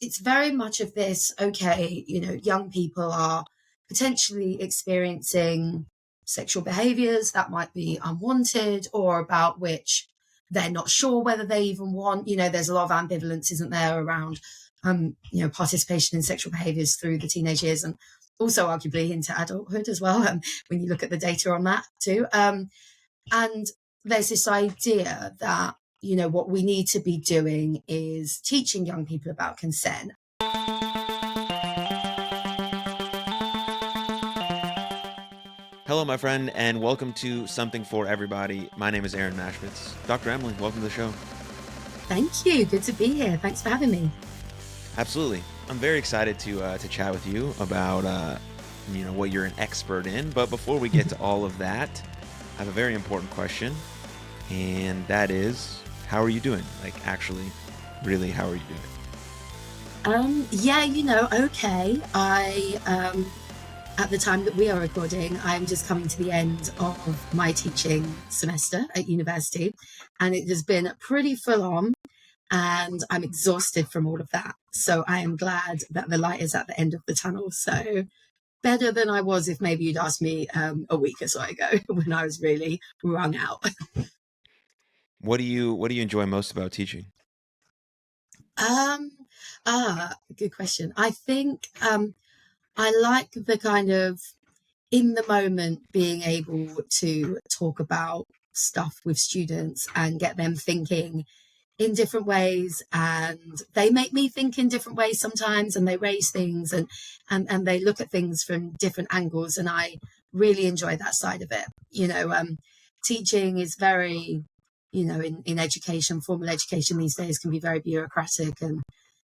it's very much of this, okay, young people are potentially experiencing sexual behaviors that might be unwanted or about which they're not sure whether they even want. There's a lot of ambivalence, isn't there, around participation in sexual behaviors through the teenage years and also arguably into adulthood as well, when you look at the data on that too. And there's this idea that, what we need to be doing is teaching young people about consent. Hello, my friend, and welcome to Something for Everybody. My name is Aaron Mashmitz. Dr. Emily, welcome to the show. Thank you. Good to be here. Thanks for having me. Absolutely. I'm very excited to chat with you about what you're an expert in. But before we get to all of that, I have a very important question, and that is, how are you doing? Like, actually, really, how are you doing? Okay. At the time that we are recording, I'm just coming to the end of my teaching semester at university, and it has been pretty full on, and I'm exhausted from all of that. So I am glad that the light is at the end of the tunnel. So better than I was if maybe you'd asked me a week or so ago when I was really wrung out. What do you enjoy most about teaching? Good question. I think I like the kind of in the moment being able to talk about stuff with students and get them thinking in different ways, and they make me think in different ways sometimes, and they raise things and they look at things from different angles, and I really enjoy that side of it. Teaching is very, in education, formal education these days can be very bureaucratic, and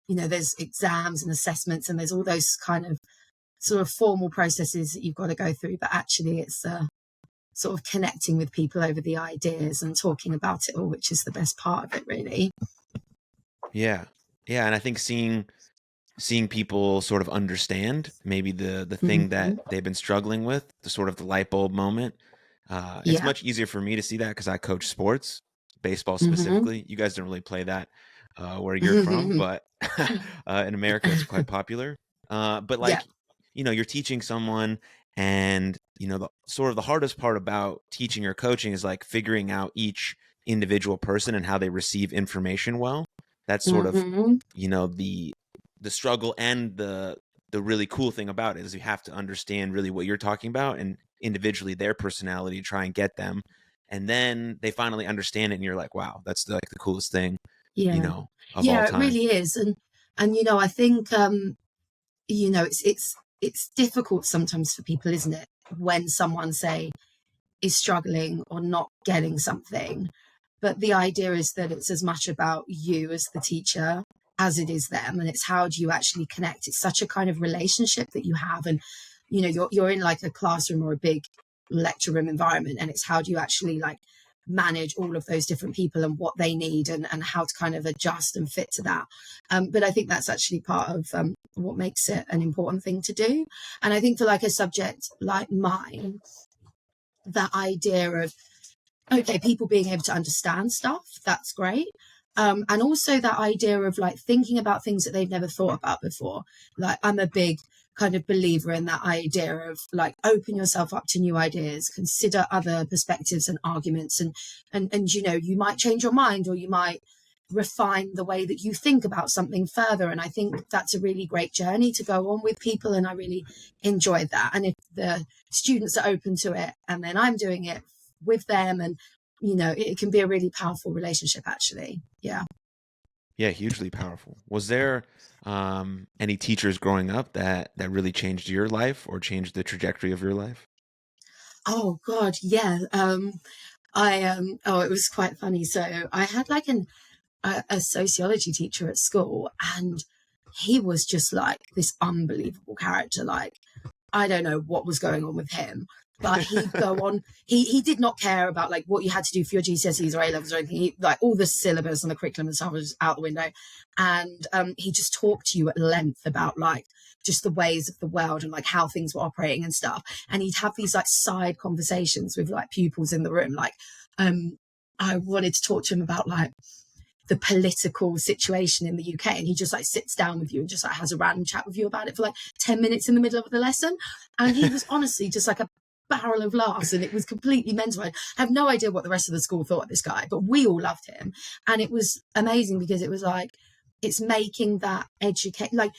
there's exams and assessments and there's all those kind of sort of formal processes that you've got to go through, but actually it's sort of connecting with people over the ideas and talking about it all, which is the best part of it, really. Yeah, and I think seeing people sort of understand maybe the thing that they've been struggling with, the sort of the light bulb moment. It's much easier for me to see that because I coach sports, baseball specifically. You guys don't really play that where you're from, but in America it's quite popular. But you're teaching someone, and the sort of the hardest part about teaching or coaching is like figuring out each individual person and how they receive information well. That's sort of the struggle, and the really cool thing about it is you have to understand really what you're talking about and individually their personality to try and get them, and then they finally understand it and you're like, wow, that's like the coolest thing of all time. It really is. And I think it's difficult sometimes for people, isn't it, when someone, say, is struggling or not getting something. But the idea is that it's as much about you as the teacher as it is them, and it's how do you actually connect. It's such a kind of relationship that you have, and you're in like a classroom or a big lecture room environment, and it's how do you actually like manage all of those different people and what they need, and how to kind of adjust and fit to that. But I think that's actually part of what makes it an important thing to do. And I think for like a subject like mine, that idea of, okay, people being able to understand stuff, that's great. And also that idea of like thinking about things that they've never thought about before. Like I'm a big kind of believer in that idea of like open yourself up to new ideas, consider other perspectives and arguments, and you might change your mind, or you might refine the way that you think about something further. And I think that's a really great journey to go on with people, and I really enjoyed that. And if the students are open to it, and then I'm doing it with them, and it can be a really powerful relationship, actually. Yeah, hugely powerful. Was there any teachers growing up that really changed your life or changed the trajectory of your life? Oh God, yeah. It was quite funny. So I had like a sociology teacher at school, and he was just like this unbelievable character. Like, I don't know what was going on with him, but he'd go on. He did not care about like what you had to do for your GCSEs or A levels or anything. Like all the syllabus and the curriculum and stuff was out the window, and he just talked to you at length about like just the ways of the world and like how things were operating and stuff. And he'd have these like side conversations with like pupils in the room. Like, I wanted to talk to him about like the political situation in the UK, and he just like sits down with you and just like has a random chat with you about it for like 10 minutes in the middle of the lesson. And he was honestly just like a barrel of laughs, and it was completely mental. I have no idea what the rest of the school thought of this guy, but we all loved him. And it was amazing because it was like, it's making that educate, like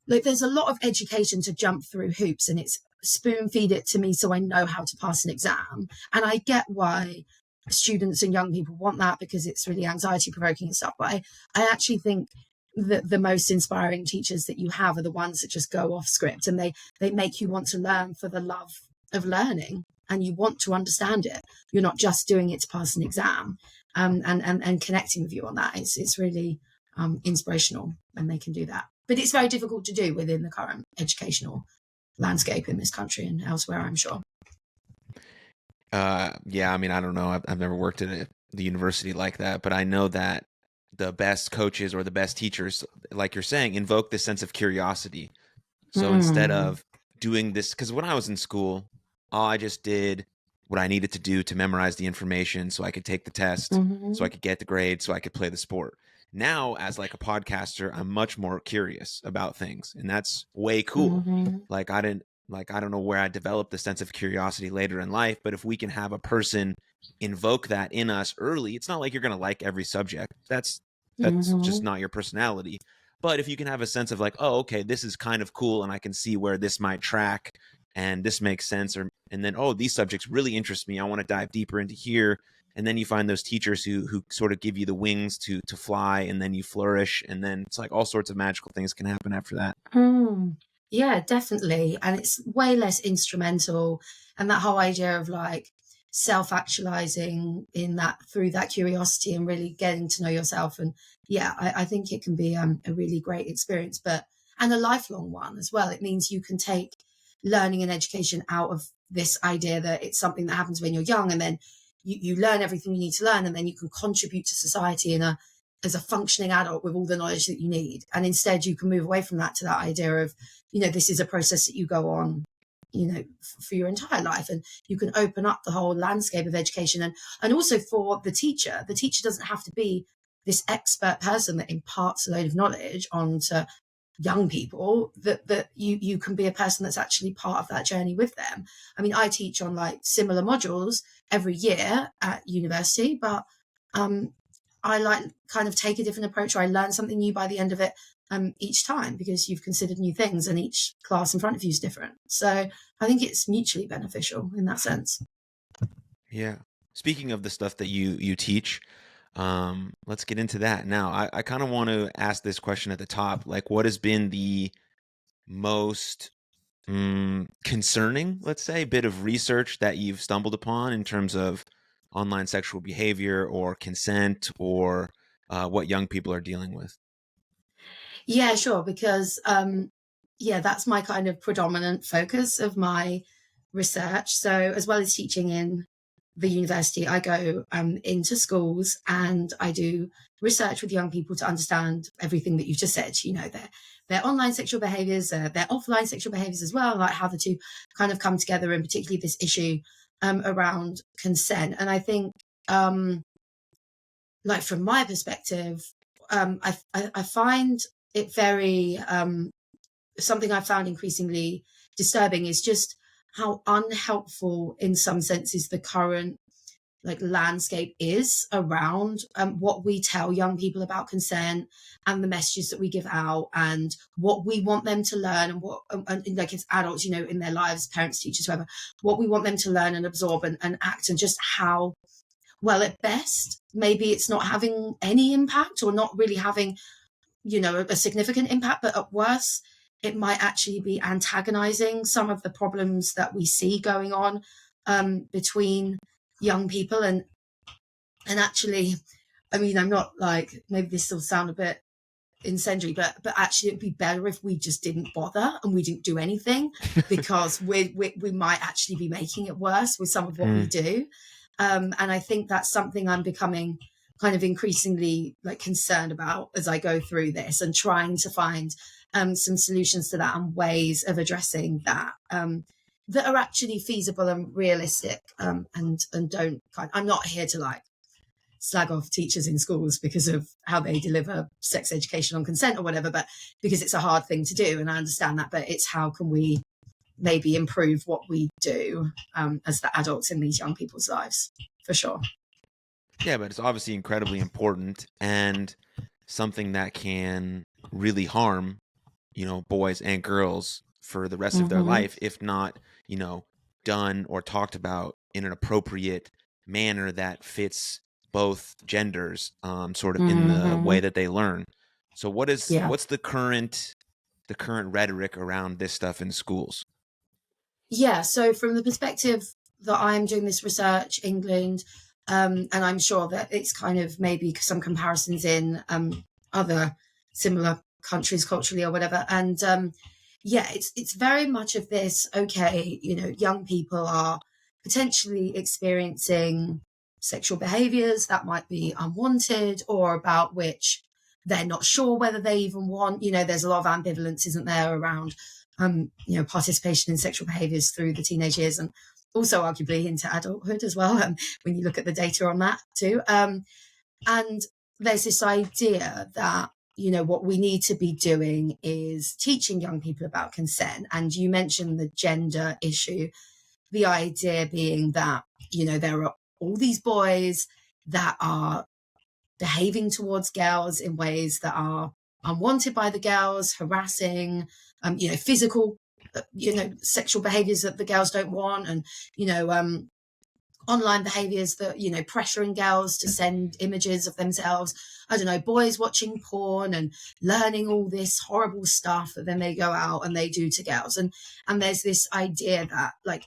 there's a lot of education to jump through hoops, and it's spoon feed it to me so I know how to pass an exam. And I get why students and young people want that, because it's really anxiety provoking and stuff. But I actually think that the most inspiring teachers that you have are the ones that just go off script, and they make you want to learn for the love of learning, and you want to understand it. You're not just doing it to pass an exam. And connecting with you on that, it's really inspirational when they can do that. But it's very difficult to do within the current educational landscape in this country and elsewhere, I'm sure. Yeah, I mean, I don't know. I've never worked at the university like that, but I know that the best coaches or the best teachers, like you're saying, invoke this sense of curiosity. So instead of doing this, because when I was in school, I just did what I needed to do to memorize the information so I could take the test, so I could get the grade, so I could play the sport. Now, as like a podcaster, I'm much more curious about things, and that's way cool. Like I don't know where I developed the sense of curiosity later in life, but if we can have a person invoke that in us early, it's not like you're going to like every subject. That's just not your personality. But if you can have a sense of like, oh, okay, this is kind of cool, and I can see where this might track, and this makes sense, and then, oh, these subjects really interest me, I want to dive deeper into here. And then you find those teachers who sort of give you the wings to fly, and then you flourish, and then it's like all sorts of magical things can happen after that. Yeah, definitely. And it's way less instrumental. And that whole idea of like self-actualizing in that, through that curiosity and really getting to know yourself. And yeah, I think it can be a really great experience, and a lifelong one as well. It means you can take learning and education out of this idea that it's something that happens when you're young, and then you learn everything you need to learn, and then you can contribute to society as a functioning adult with all the knowledge that you need. And instead you can move away from that to that idea of, this is a process that you go on, for your entire life. And you can open up the whole landscape of education. And also for the teacher doesn't have to be this expert person that imparts a load of knowledge onto young people, that you can be a person that's actually part of that journey with them. I mean, I teach on like similar modules every year at university, but I like kind of take a different approach, or I learn something new by the end of it each time, because you've considered new things and each class in front of you is different. So I think it's mutually beneficial in that sense. Yeah. Speaking of the stuff that you teach, let's get into that now. I kind of want to ask this question at the top, like what has been the most concerning, let's say, bit of research that you've stumbled upon in terms of online sexual behavior or consent, or what young people are dealing with? Yeah, sure. Because, that's my kind of predominant focus of my research. So as well as teaching in the university, I go into schools and I do research with young people to understand everything that you've just said, their online sexual behaviors, their offline sexual behaviors as well, like how the two kind of come together, and particularly this issue around consent. And I think, like from my perspective, I find it very, something I found increasingly disturbing is just how unhelpful in some senses the current like landscape is around what we tell young people about consent, and the messages that we give out, and what we want them to learn, and what like as adults, in their lives, parents, teachers, whoever, what we want them to learn and absorb and act, and just how, well, at best maybe it's not having any impact, or not really having a significant impact, but at worst it might actually be antagonizing some of the problems that we see going on between young people. And actually, I mean, I'm not like, maybe this will sound a bit incendiary, but actually it'd be better if we just didn't bother and we didn't do anything, because we might actually be making it worse with some of what we do. And I think that's something I'm becoming kind of increasingly like concerned about as I go through this, and trying to find some solutions to that, and ways of addressing that that are actually feasible and realistic, and don't I'm not here to like slag off teachers in schools because of how they deliver sex education on consent or whatever, but because it's a hard thing to do. And I understand that, but it's how can we maybe improve what we do as the adults in these young people's lives, for sure. Yeah, but it's obviously incredibly important and something that can really harm, boys and girls for the rest of their life, if not, done or talked about in an appropriate manner that fits both genders, sort of in the way that they learn. So what's the current rhetoric around this stuff in schools? Yeah, so from the perspective that I'm doing this research, England, and I'm sure that it's kind of maybe some comparisons in other similar countries culturally or whatever. And it's very much of this, okay, young people are potentially experiencing sexual behaviors that might be unwanted or about which they're not sure whether they even want. There's a lot of ambivalence, isn't there, around participation in sexual behaviors through the teenage years and also arguably into adulthood as well, when you look at the data on that too. And there's this idea that, what we need to be doing is teaching young people about consent. And you mentioned the gender issue, the idea being that, there are all these boys that are behaving towards girls in ways that are unwanted by the girls, harassing, physical, sexual behaviors that the girls don't want, and, online behaviors that, pressuring girls to send images of themselves. I don't know, boys watching porn and learning all this horrible stuff that then they go out and they do to girls. And there's this idea that like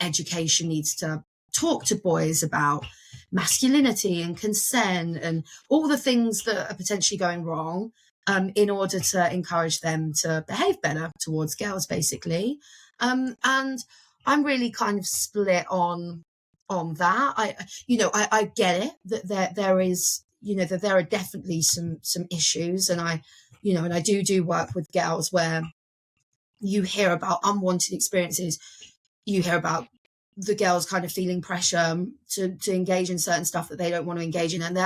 education needs to talk to boys about masculinity and consent and all the things that are potentially going wrong, in order to encourage them to behave better towards girls, basically. And I'm really kind of split on that. I get it that there is, that there are definitely some issues, and I do work with girls where you hear about unwanted experiences. You hear about the girls kind of feeling pressure to engage in certain stuff that they don't want to engage in, and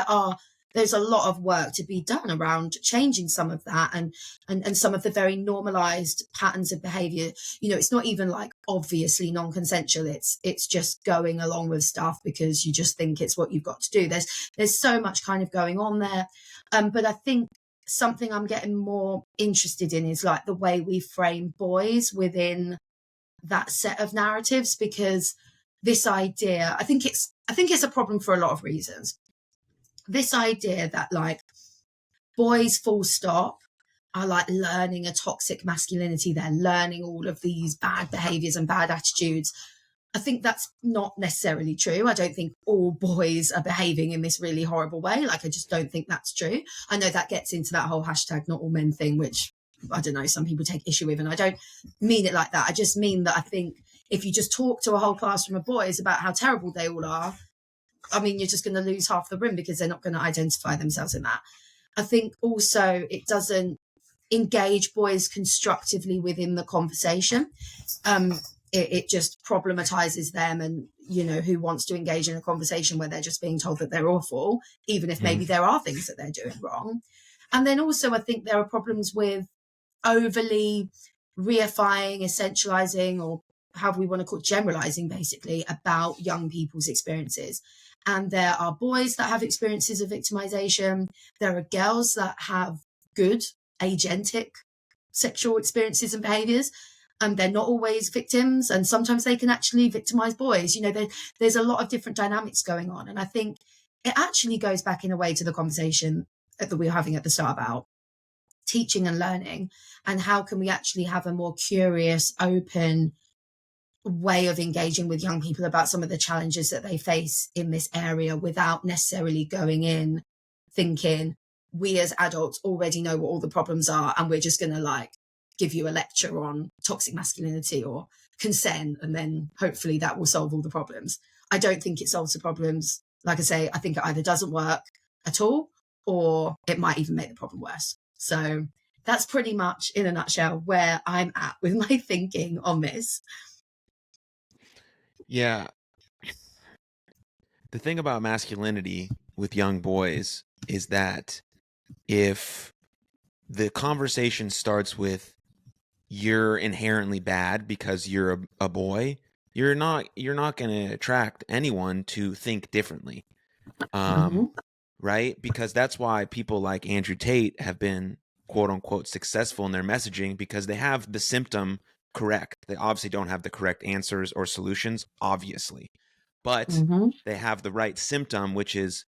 there's a lot of work to be done around changing some of that and some of the very normalized patterns of behavior. It's not even like obviously non-consensual. It's just going along with stuff because you just think it's what you've got to do. There's so much kind of going on there. But I think something I'm getting more interested in is like the way we frame boys within that set of narratives, because this idea, I think it's a problem for a lot of reasons. This idea that like boys full stop are like learning a toxic masculinity, they're learning all of these bad behaviors and bad attitudes. I think that's not necessarily true. I don't think all boys are behaving in this really horrible way. Like, I just don't think that's true. I know that gets into that whole hashtag not all men thing, which I don't know, some people take issue with, and I don't mean it like that. I just mean that I think if you just talk to a whole classroom of boys about how terrible they all are, I mean, you're just going to lose half the room because they're not going to identify themselves in that. I think also it doesn't engage boys constructively within the conversation. It just problematizes them, and, who wants to engage in a conversation where they're just being told that they're awful, even if maybe there are things that they're doing wrong. And then also I think there are problems with overly reifying, essentializing, or however we want to call it, generalizing basically about young people's experiences. And there are boys that have experiences of victimization. There are girls that have good agentic sexual experiences and behaviors. And they're not always victims. And sometimes they can actually victimize boys. There's a lot of different dynamics going on. And I think it actually goes back in a way to the conversation that we were having at the start about teaching and learning, and how can we actually have a more curious, open way of engaging with young people about some of the challenges that they face in this area without necessarily going in thinking we as adults already know what all the problems are and we're just going to like give you a lecture on toxic masculinity or consent and then hopefully that will solve all the problems. I don't think it solves the problems. Like I say, I think it either doesn't work at all or it might even make the problem worse. So that's pretty much in a nutshell where I'm at with my thinking on this. Yeah. The thing about masculinity with young boys is that if the conversation starts with you're inherently bad because you're a boy, you're not going to attract anyone to think differently. Right? Because that's why people like Andrew Tate have been quote unquote successful in their messaging, because they have the symptom correct. They obviously don't have the correct answers or solutions, obviously, but they have the right symptom, which is,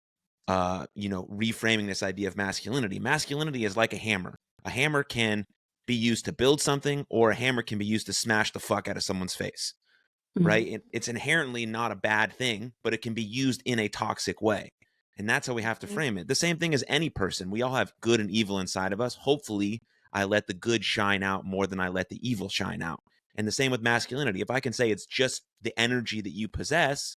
reframing this idea of masculinity. Masculinity is like a hammer. A hammer can be used to build something, or a hammer can be used to smash the fuck out of someone's face, right? It's inherently not a bad thing, but it can be used in a toxic way. And that's how we have to frame it. The same thing as any person. We all have good and evil inside of us. Hopefully, I let the good shine out more than I let the evil shine out. And the same with masculinity. If I can say it's just the energy that you possess,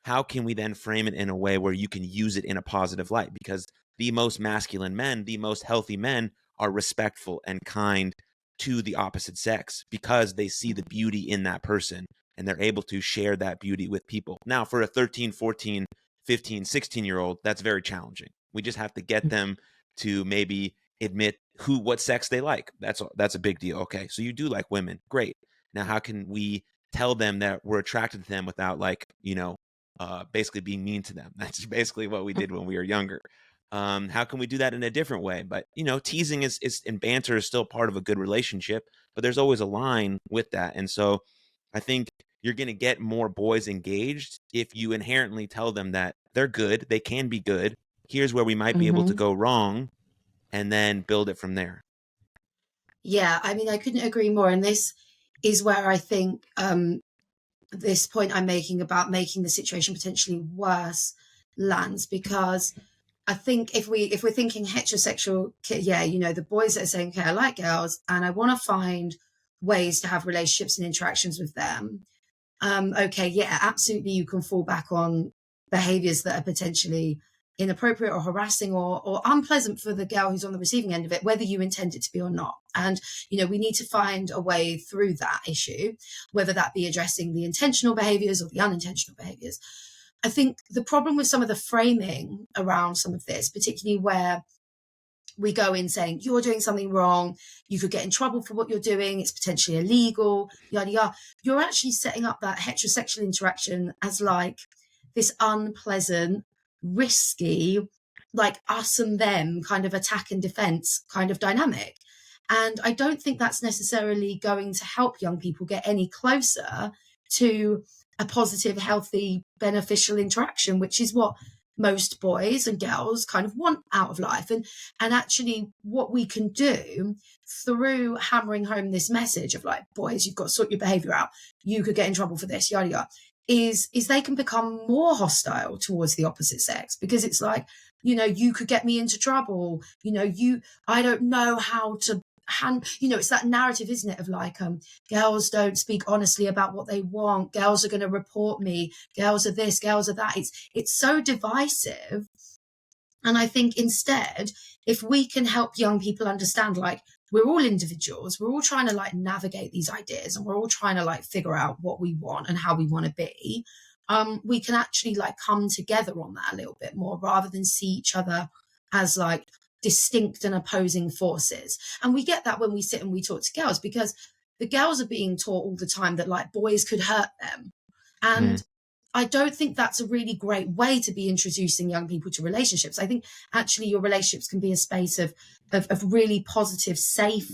how can we then frame it in a way where you can use it in a positive light? Because the most masculine men, the most healthy men, are respectful and kind to the opposite sex because they see the beauty in that person and they're able to share that beauty with people. Now, for a 13, 14, 15, 16-year-old, that's very challenging. We just have to get them to maybe admit what sex they like. That's a big deal. Okay, so you do like women. Great. Now, how can we tell them that we're attracted to them without basically being mean to them? That's basically what we did when we were younger. How can we do that in a different way? But, teasing is and banter is still part of a good relationship, but there's always a line with that. And so I think you're going to get more boys engaged if you inherently tell them that they're good, they can be good. Here's where we might be able to go wrong, and then build it from there. Yeah, I mean, I couldn't agree more. And this is where I think this point I'm making about making the situation potentially worse lands, because I think if we're thinking heterosexual, the boys that are saying, okay, I like girls and I want to find ways to have relationships and interactions with them. Okay, yeah, absolutely, you can fall back on behaviors that are potentially inappropriate or harassing or unpleasant for the girl who's on the receiving end of it, whether you intend it to be or not. And, we need to find a way through that issue, whether that be addressing the intentional behaviors or the unintentional behaviors. I think the problem with some of the framing around some of this, particularly where we go in saying you're doing something wrong, you could get in trouble for what you're doing, it's potentially illegal, yada yada, you're actually setting up that heterosexual interaction as like this unpleasant, risky, like us and them kind of attack and defense kind of dynamic. And I don't think that's necessarily going to help young people get any closer to a positive, healthy, beneficial interaction, which is what most boys and girls kind of want out of life. And actually what we can do through hammering home this message of like, boys, you've got to sort your behavior out, you could get in trouble for this, yada yada, is they can become more hostile towards the opposite sex, because it's like, you could get me into trouble, I don't know how to it's that narrative, isn't it, of like, girls don't speak honestly about what they want, girls are going to report me, girls are this, girls are that. It's so divisive. And I think instead, if we can help young people understand, like, we're all individuals, we're all trying to like navigate these ideas, and we're all trying to like figure out what we want and how we want to be, we can actually like come together on that a little bit more, rather than see each other as like distinct and opposing forces. And we get that when we sit and we talk to girls, because the girls are being taught all the time that like boys could hurt them. And I don't think that's a really great way to be introducing young people to relationships. I think actually your relationships can be a space of really positive, safe,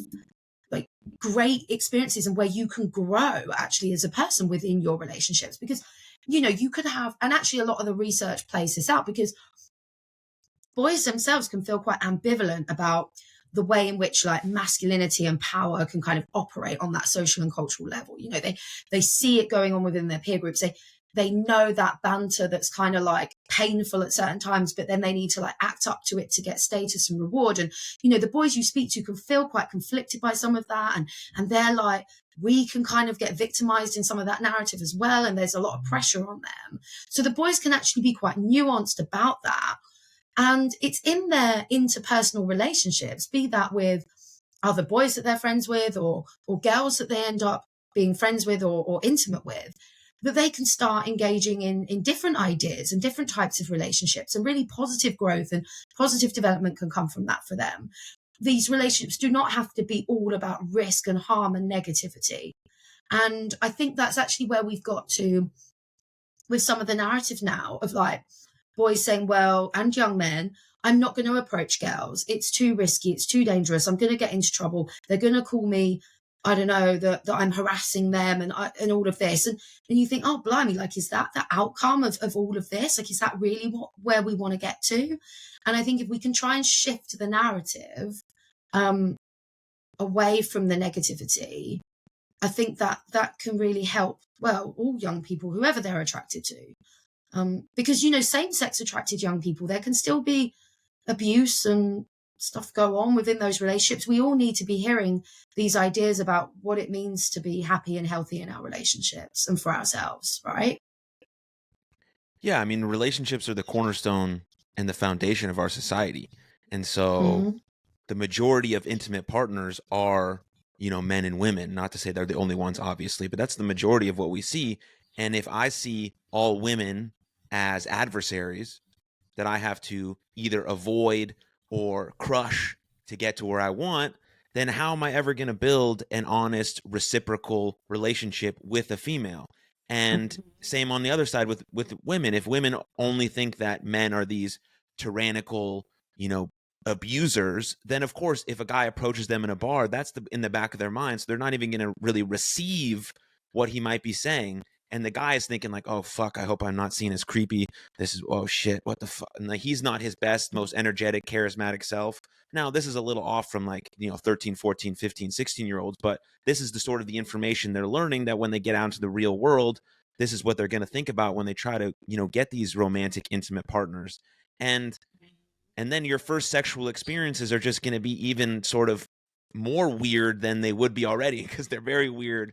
like great experiences, and where you can grow actually as a person within your relationships. Because, you could have, and actually a lot of the research plays this out, because boys themselves can feel quite ambivalent about the way in which like masculinity and power can kind of operate on that social and cultural level. They see it going on within their peer groups. They know that banter that's kind of like painful at certain times, but then they need to like act up to it to get status and reward. And, the boys you speak to can feel quite conflicted by some of that. And they're like, we can kind of get victimized in some of that narrative as well. And there's a lot of pressure on them. So the boys can actually be quite nuanced about that. And it's in their interpersonal relationships, be that with other boys that they're friends with, or girls that they end up being friends with or intimate with, that they can start engaging in different ideas and different types of relationships, and really positive growth and positive development can come from that for them. These relationships do not have to be all about risk and harm and negativity. And I think that's actually where we've got to with some of the narrative now of like boys saying, well, and young men, I'm not going to approach girls. It's too risky. It's too dangerous. I'm going to get into trouble. They're going to call me, I don't know, that I'm harassing them and all of this. And you think, oh, blimey, like, is that the outcome of all of this? Like, is that really where we want to get to? And I think if we can try and shift the narrative away from the negativity, I think that can really help, well, all young people, whoever they're attracted to. Because, you know, same-sex attracted young people, there can still be abuse and stuff go on within those relationships. We all need to be hearing these ideas about what it means to be happy and healthy in our relationships and for ourselves, right? Yeah, I mean, relationships are the cornerstone and the foundation of our society. And so the majority of intimate partners are, you know, men and women. Not to say they're the only ones, obviously, but that's the majority of what we see. And if I see all women as adversaries that I have to either avoid or crush to get to where I want, then how am I ever going to build an honest, reciprocal relationship with a female? And same on the other side with women. If women only think that men are these tyrannical, you know, abusers, then of course, if a guy approaches them in a bar, that's in the back of their minds. So they're not even going to really receive what he might be saying. And the guy is thinking like, oh, fuck, I hope I'm not seen as creepy. This is, oh, shit, what the fuck? And like, he's not his best, most energetic, charismatic self. Now, this is a little off from like, you know, 13, 14, 15, 16-year-olds, but this is the sort of the information they're learning that when they get out into the real world, this is what they're going to think about when they try to, you know, get these romantic, intimate partners. And then your first sexual experiences are just going to be even sort of more weird than they would be already, because they're very weird,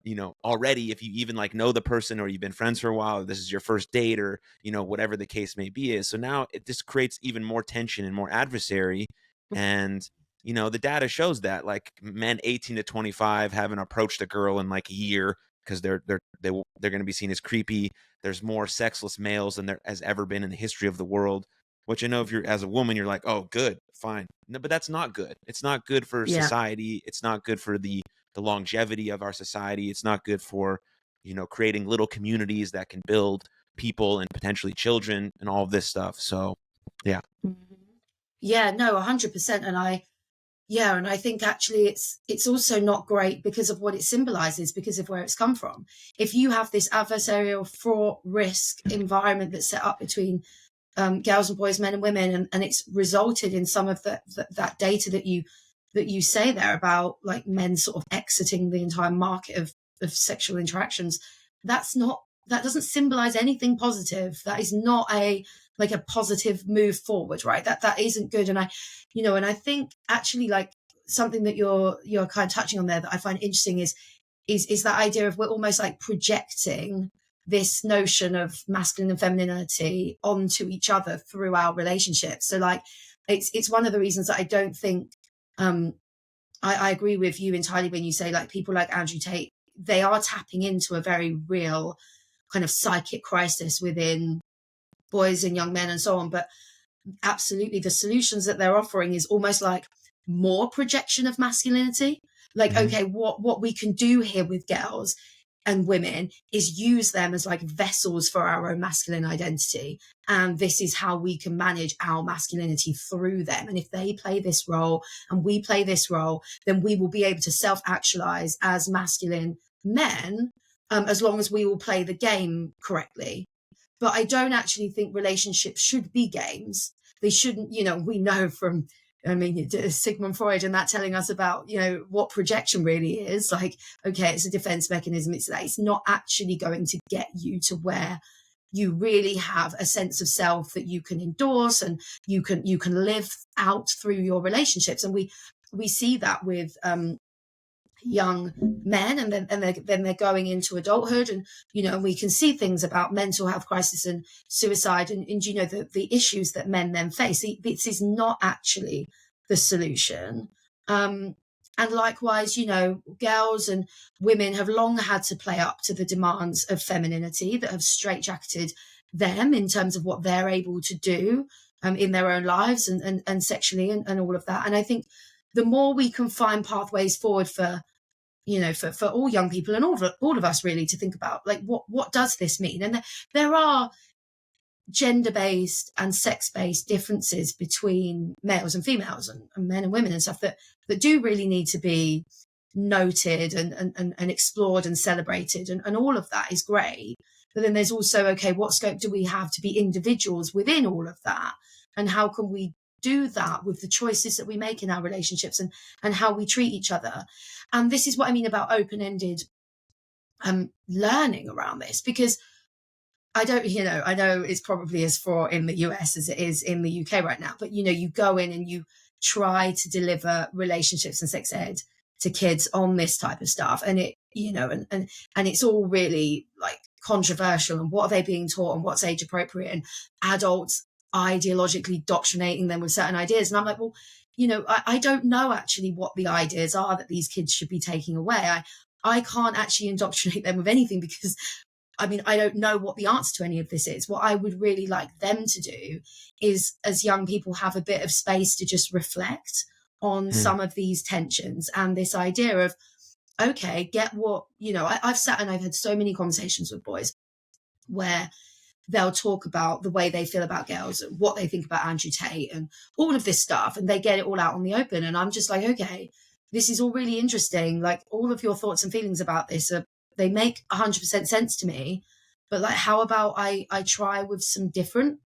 you know, already, if you even like know the person or you've been friends for a while, or this is your first date, or, you know, whatever the case may be is. So now it just creates even more tension and more adversary. And, you know, the data shows that like men 18 to 25 haven't approached a girl in like a year because they're going to be seen as creepy. There's more sexless males than there has ever been in the history of the world. Which I know if you're as a woman, you're like, oh, good, fine. No, but that's not good. It's not good for society. It's not good for the longevity of our society. It's not good for, you know, creating little communities that can build people and potentially children and all of this stuff. So, yeah. Yeah, no, 100%. And I think actually it's also not great because of what it symbolizes, because of where it's come from. If you have this adversarial, fraught, risk environment that's set up between girls and boys, men and women, and it's resulted in some of that data that you say there about like men sort of exiting the entire market of sexual interactions. That doesn't symbolize anything positive. That is not a positive move forward, right? That isn't good. And I think actually like something that you're kind of touching on there that I find interesting is that idea of we're almost like projecting this notion of masculine and femininity onto each other through our relationships. So like, it's one of the reasons that I don't think, I agree with you entirely when you say like people like Andrew Tate, they are tapping into a very real kind of psychic crisis within boys and young men and so on. But absolutely the solutions that they're offering is almost like more projection of masculinity. Like, okay, what we can do here with girls and women is use them as like vessels for our own masculine identity. And this is how we can manage our masculinity through them. And if they play this role and we play this role, then we will be able to self-actualize as masculine men, as long as we all play the game correctly. But I don't actually think relationships should be games. They shouldn't, you know, we know from, Sigmund Freud and that telling us about, you know, what projection really is. Like, okay, it's a defense mechanism. It's not actually going to get you to where you really have a sense of self that you can endorse and you can live out through your relationships. And we see that with young men, and then they're going into adulthood, and you know, we can see things about mental health crisis and suicide, and you know, the issues that men then face. This is not actually the solution, And likewise, you know, girls and women have long had to play up to the demands of femininity that have straitjacketed them in terms of what they're able to do in their own lives and sexually and all of that. And I think the more we can find pathways forward for, you know, for all young people and all of us really to think about, like, what does this mean? And there are gender-based and sex-based differences between males and females and men and women and stuff that do really need to be noted and explored and celebrated, and all of that is great. But then there's also, okay, what scope do we have to be individuals within all of that, and how can we do that with the choices that we make in our relationships and how we treat each other? And this is what I mean about open-ended learning around this, because I know it's probably as fraught in the US as it is in the UK right now, but, you know, you go in and you try to deliver relationships and sex ed to kids on this type of stuff. And it, you know, and it's all really like controversial, and what are they being taught and what's age appropriate, and adults ideologically doctrinating them with certain ideas. And I'm like, well, you know, I don't know actually what the ideas are that these kids should be taking away. I can't actually indoctrinate them with anything, because I mean, I don't know what the answer to any of this is. What I would really like them to do is, as young people, have a bit of space to just reflect on some of these tensions and this idea of, okay, get what, you know, I've sat and I've had so many conversations with boys where they'll talk about the way they feel about girls and what they think about Andrew Tate and all of this stuff, and they get it all out on the open. And I'm just like, okay, this is all really interesting. Like, all of your thoughts and feelings about this they make 100% sense to me, but like, how about I try with some different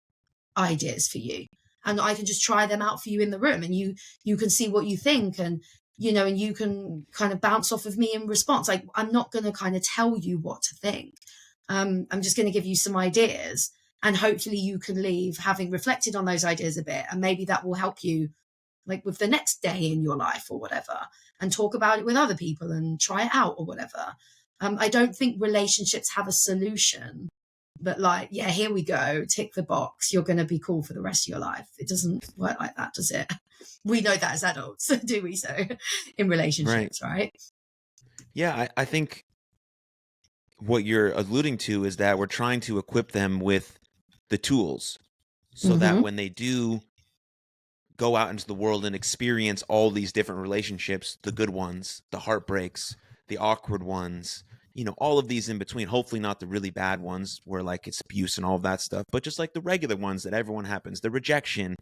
ideas for you, and I can just try them out for you in the room, and you can see what you think, and, you know, and you can kind of bounce off of me in response. Like, I'm not going to kind of tell you what to think. I'm just going to give you some ideas, and hopefully you can leave having reflected on those ideas a bit, and maybe that will help you, like, with the next day in your life or whatever, and talk about it with other people and try it out or whatever. I don't think relationships have a solution, but like, yeah, here we go, tick the box, you're going to be cool for the rest of your life. It doesn't work like that, does it? We know that as adults, do we? So in relationships, right? Yeah, I think what you're alluding to is that we're trying to equip them with the tools so that when they do go out into the world and experience all these different relationships, the good ones, the heartbreaks, the awkward ones, you know, all of these in between, hopefully not the really bad ones where like it's abuse and all of that stuff, but just like the regular ones that everyone happens, the rejection,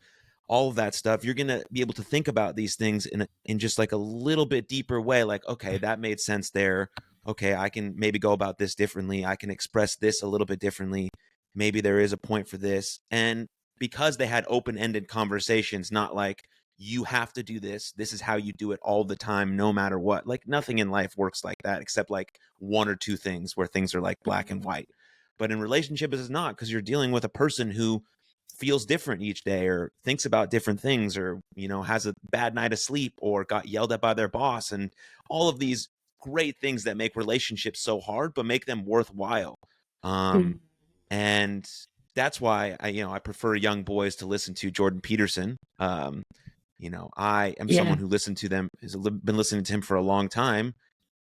all of that stuff, you're going to be able to think about these things in just like a little bit deeper way. Like, okay, that made sense there. Okay, I can maybe go about this differently. I can express this a little bit differently. Maybe there is a point for this. And because they had open-ended conversations, not like, you have to do this. This is how you do it all the time, no matter what. Like, nothing in life works like that, except like one or two things where things are like black and white. But in relationships, it's not, because you're dealing with a person who feels different each day, or thinks about different things, or, you know, has a bad night of sleep, or got yelled at by their boss, and all of these great things that make relationships so hard, but make them worthwhile. And that's why I prefer young boys to listen to Jordan Peterson. You know, I am someone who listened to them, has been listening to him for a long time.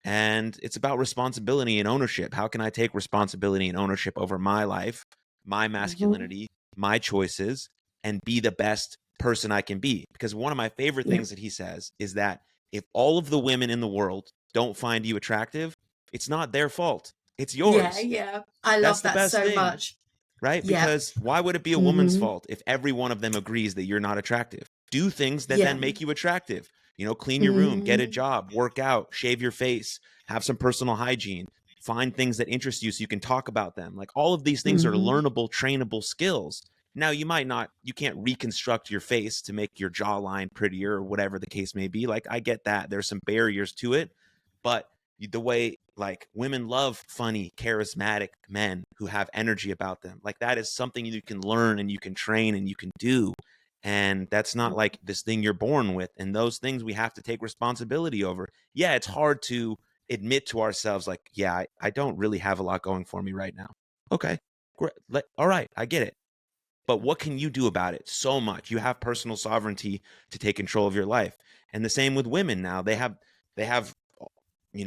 And it's about responsibility and ownership. How can I take responsibility and ownership over my life, my masculinity, my choices, and be the best person I can be? Because one of my favorite things that he says is that if all of the women in the world don't find you attractive, it's not their fault. It's yours. Yeah. I love that so much. Right? Because why would it be a woman's fault if every one of them agrees that you're not attractive? Do things that then make you attractive. You know, clean your room, get a job, work out, shave your face, have some personal hygiene, find things that interest you so you can talk about them. Like, all of these things are learnable, trainable skills. Now, you can't reconstruct your face to make your jawline prettier or whatever the case may be. Like, I get that. There's some barriers to it, but the way, like, women love funny, charismatic men who have energy about them. Like, that is something you can learn and you can train and you can do. And that's not like this thing you're born with. And those things we have to take responsibility over. Yeah, it's hard to admit to ourselves, like, yeah, I don't really have a lot going for me right now. Okay, great. All right, I get it. But what can you do about it? So much. You have personal sovereignty to take control of your life. And the same with women now. They have they have,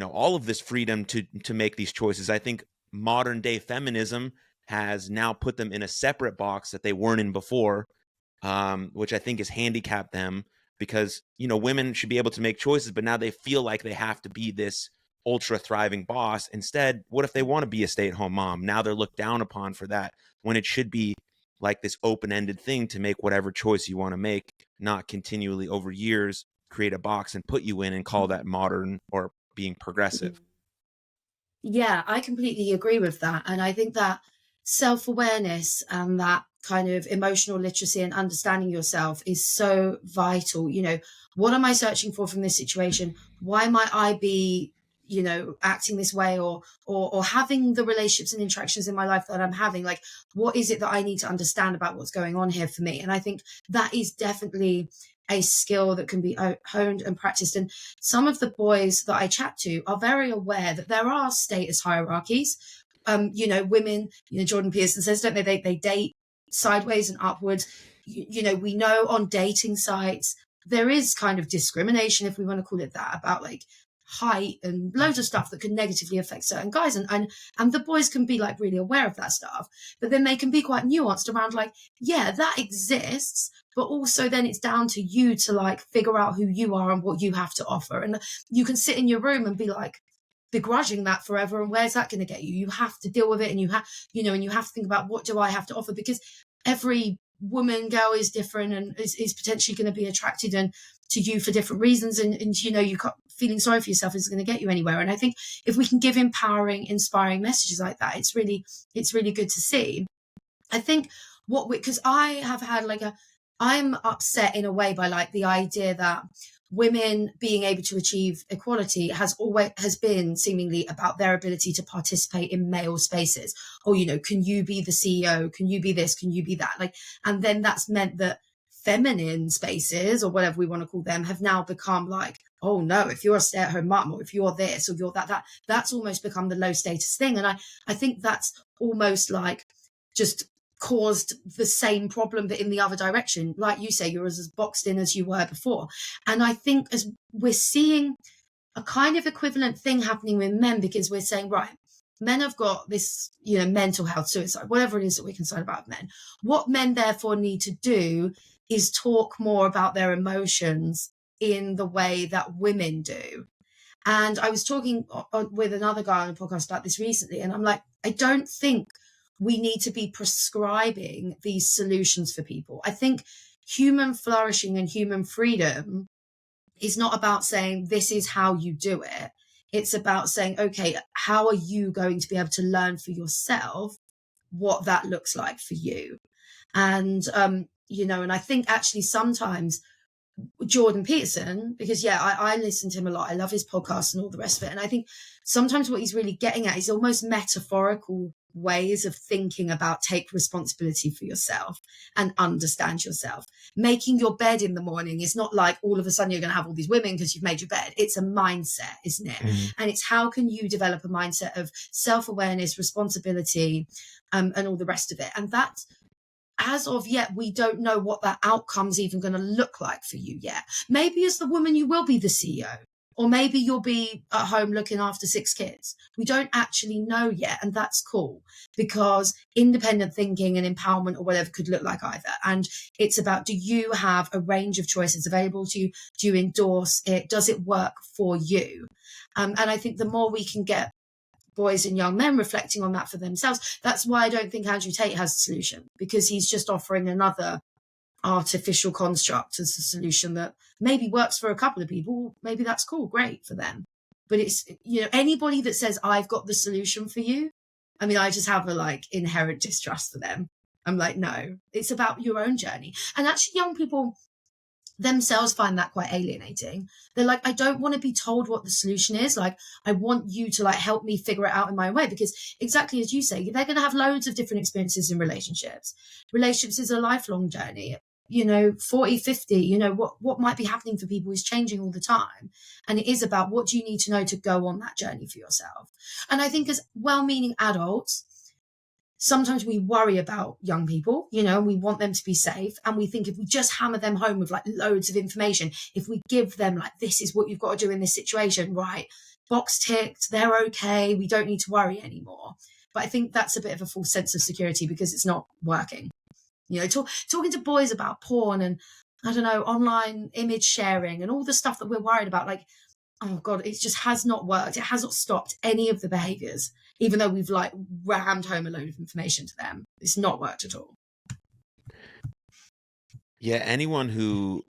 all of this freedom to make these choices. I think modern day feminism has now put them in a separate box that they weren't in before, which I think has handicapped them, because, women should be able to make choices, but now they feel like they have to be this ultra thriving boss. Instead, what if they want to be a stay-at-home mom? Now they're looked down upon for that, when it should be like this open-ended thing to make whatever choice you want to make, not continually over years create a box and put you in and call that modern or being progressive. Yeah, I completely agree with that. And I think that self-awareness and that kind of emotional literacy and understanding yourself is so vital. What am I searching for from this situation? Why might I be, acting this way, or having the relationships and interactions in my life that I'm having? Like, what is it that I need to understand about what's going on here for me? And I think that is definitely a skill that can be honed and practiced. And some of the boys that I chat to are very aware that there are status hierarchies. Women, Jordan Peterson says, don't they? They date sideways and upwards. We know on dating sites, there is kind of discrimination, if we want to call it that, about like height and loads of stuff that can negatively affect certain guys. And the boys can be like really aware of that stuff, but then they can be quite nuanced around like, yeah, that exists, but also then it's down to you to like figure out who you are and what you have to offer. And you can sit in your room and be like begrudging that forever, and where's that going to get you? You have to deal with it, and you have to think about, what do I have to offer? Because every woman, girl is different and is potentially going to be attracted to you for different reasons, and you feeling sorry for yourself isn't going to get you anywhere. And I think if we can give empowering, inspiring messages like that, it's really good to see. I think because I have had I'm upset in a way by like the idea that women being able to achieve equality has been seemingly about their ability to participate in male spaces. Or, can you be the CEO? Can you be this? Can you be that? Like, and then that's meant that feminine spaces, or whatever we want to call them, have now become like, oh no, if you're a stay-at-home mum, or if you're this or you're that's almost become the low status thing. And I think that's almost like just caused the same problem, but in the other direction. Like you say, you're as boxed in as you were before. And I think as we're seeing a kind of equivalent thing happening with men, because we're saying, right, men have got this, mental health, suicide, whatever it is that we're concerned about men. What men therefore need to do is talk more about their emotions in the way that women do. And I was talking with another guy on a podcast about this recently, and I'm like, I don't think we need to be prescribing these solutions for people. I think human flourishing and human freedom is not about saying this is how you do it. It's about saying, okay, how are you going to be able to learn for yourself what that looks like for you? And, and I think actually sometimes Jordan Peterson, because I listen to him a lot. I love his podcast and all the rest of it. And I think sometimes what he's really getting at is almost metaphorical ways of thinking about take responsibility for yourself and understand yourself. Making your bed in the morning is not like all of a sudden you're going to have all these women because you've made your bed. It's a mindset, isn't it? Mm-hmm. And it's how can you develop a mindset of self-awareness, responsibility, and all the rest of it. And that's, as of yet, we don't know what that outcome's even going to look like for you yet. Maybe as the woman, you will be the CEO, or maybe you'll be at home looking after 6 kids. We don't actually know yet. And that's cool, because independent thinking and empowerment or whatever could look like either. And it's about, do you have a range of choices available to you? Do you endorse it? Does it work for you? And I think the more we can get boys and young men reflecting on that for themselves. That's why I don't think Andrew Tate has a solution, because he's just offering another artificial construct as a solution that maybe works for a couple of people. Maybe that's cool, great for them. But it's, anybody that says I've got the solution for you, I mean, I just have a inherent distrust for them. I'm like, no, it's about your own journey. And actually young people themselves find that quite alienating. They're like, I don't want to be told what the solution is. Like, I want you to help me figure it out in my own way, because exactly as you say, they're going to have loads of different experiences in relationships. Relationships is a lifelong journey. 40, 50, what might be happening for people is changing all the time. And it is about, what do you need to know to go on that journey for yourself? And I think as well-meaning adults, sometimes we worry about young people, you know, we want them to be safe. And we think if we just hammer them home with like loads of information, if we give them like, this is what you've got to do in this situation, right? Box ticked, they're okay. We don't need to worry anymore. But I think that's a bit of a false sense of security because it's not working. You know, talking to boys about porn and, I don't know, online image sharing and all the stuff that we're worried about, like, oh God, it just has not worked. It has not stopped any of the behaviors, even though we've like rammed home a load of information to them. It's not worked at all. Yeah, anyone who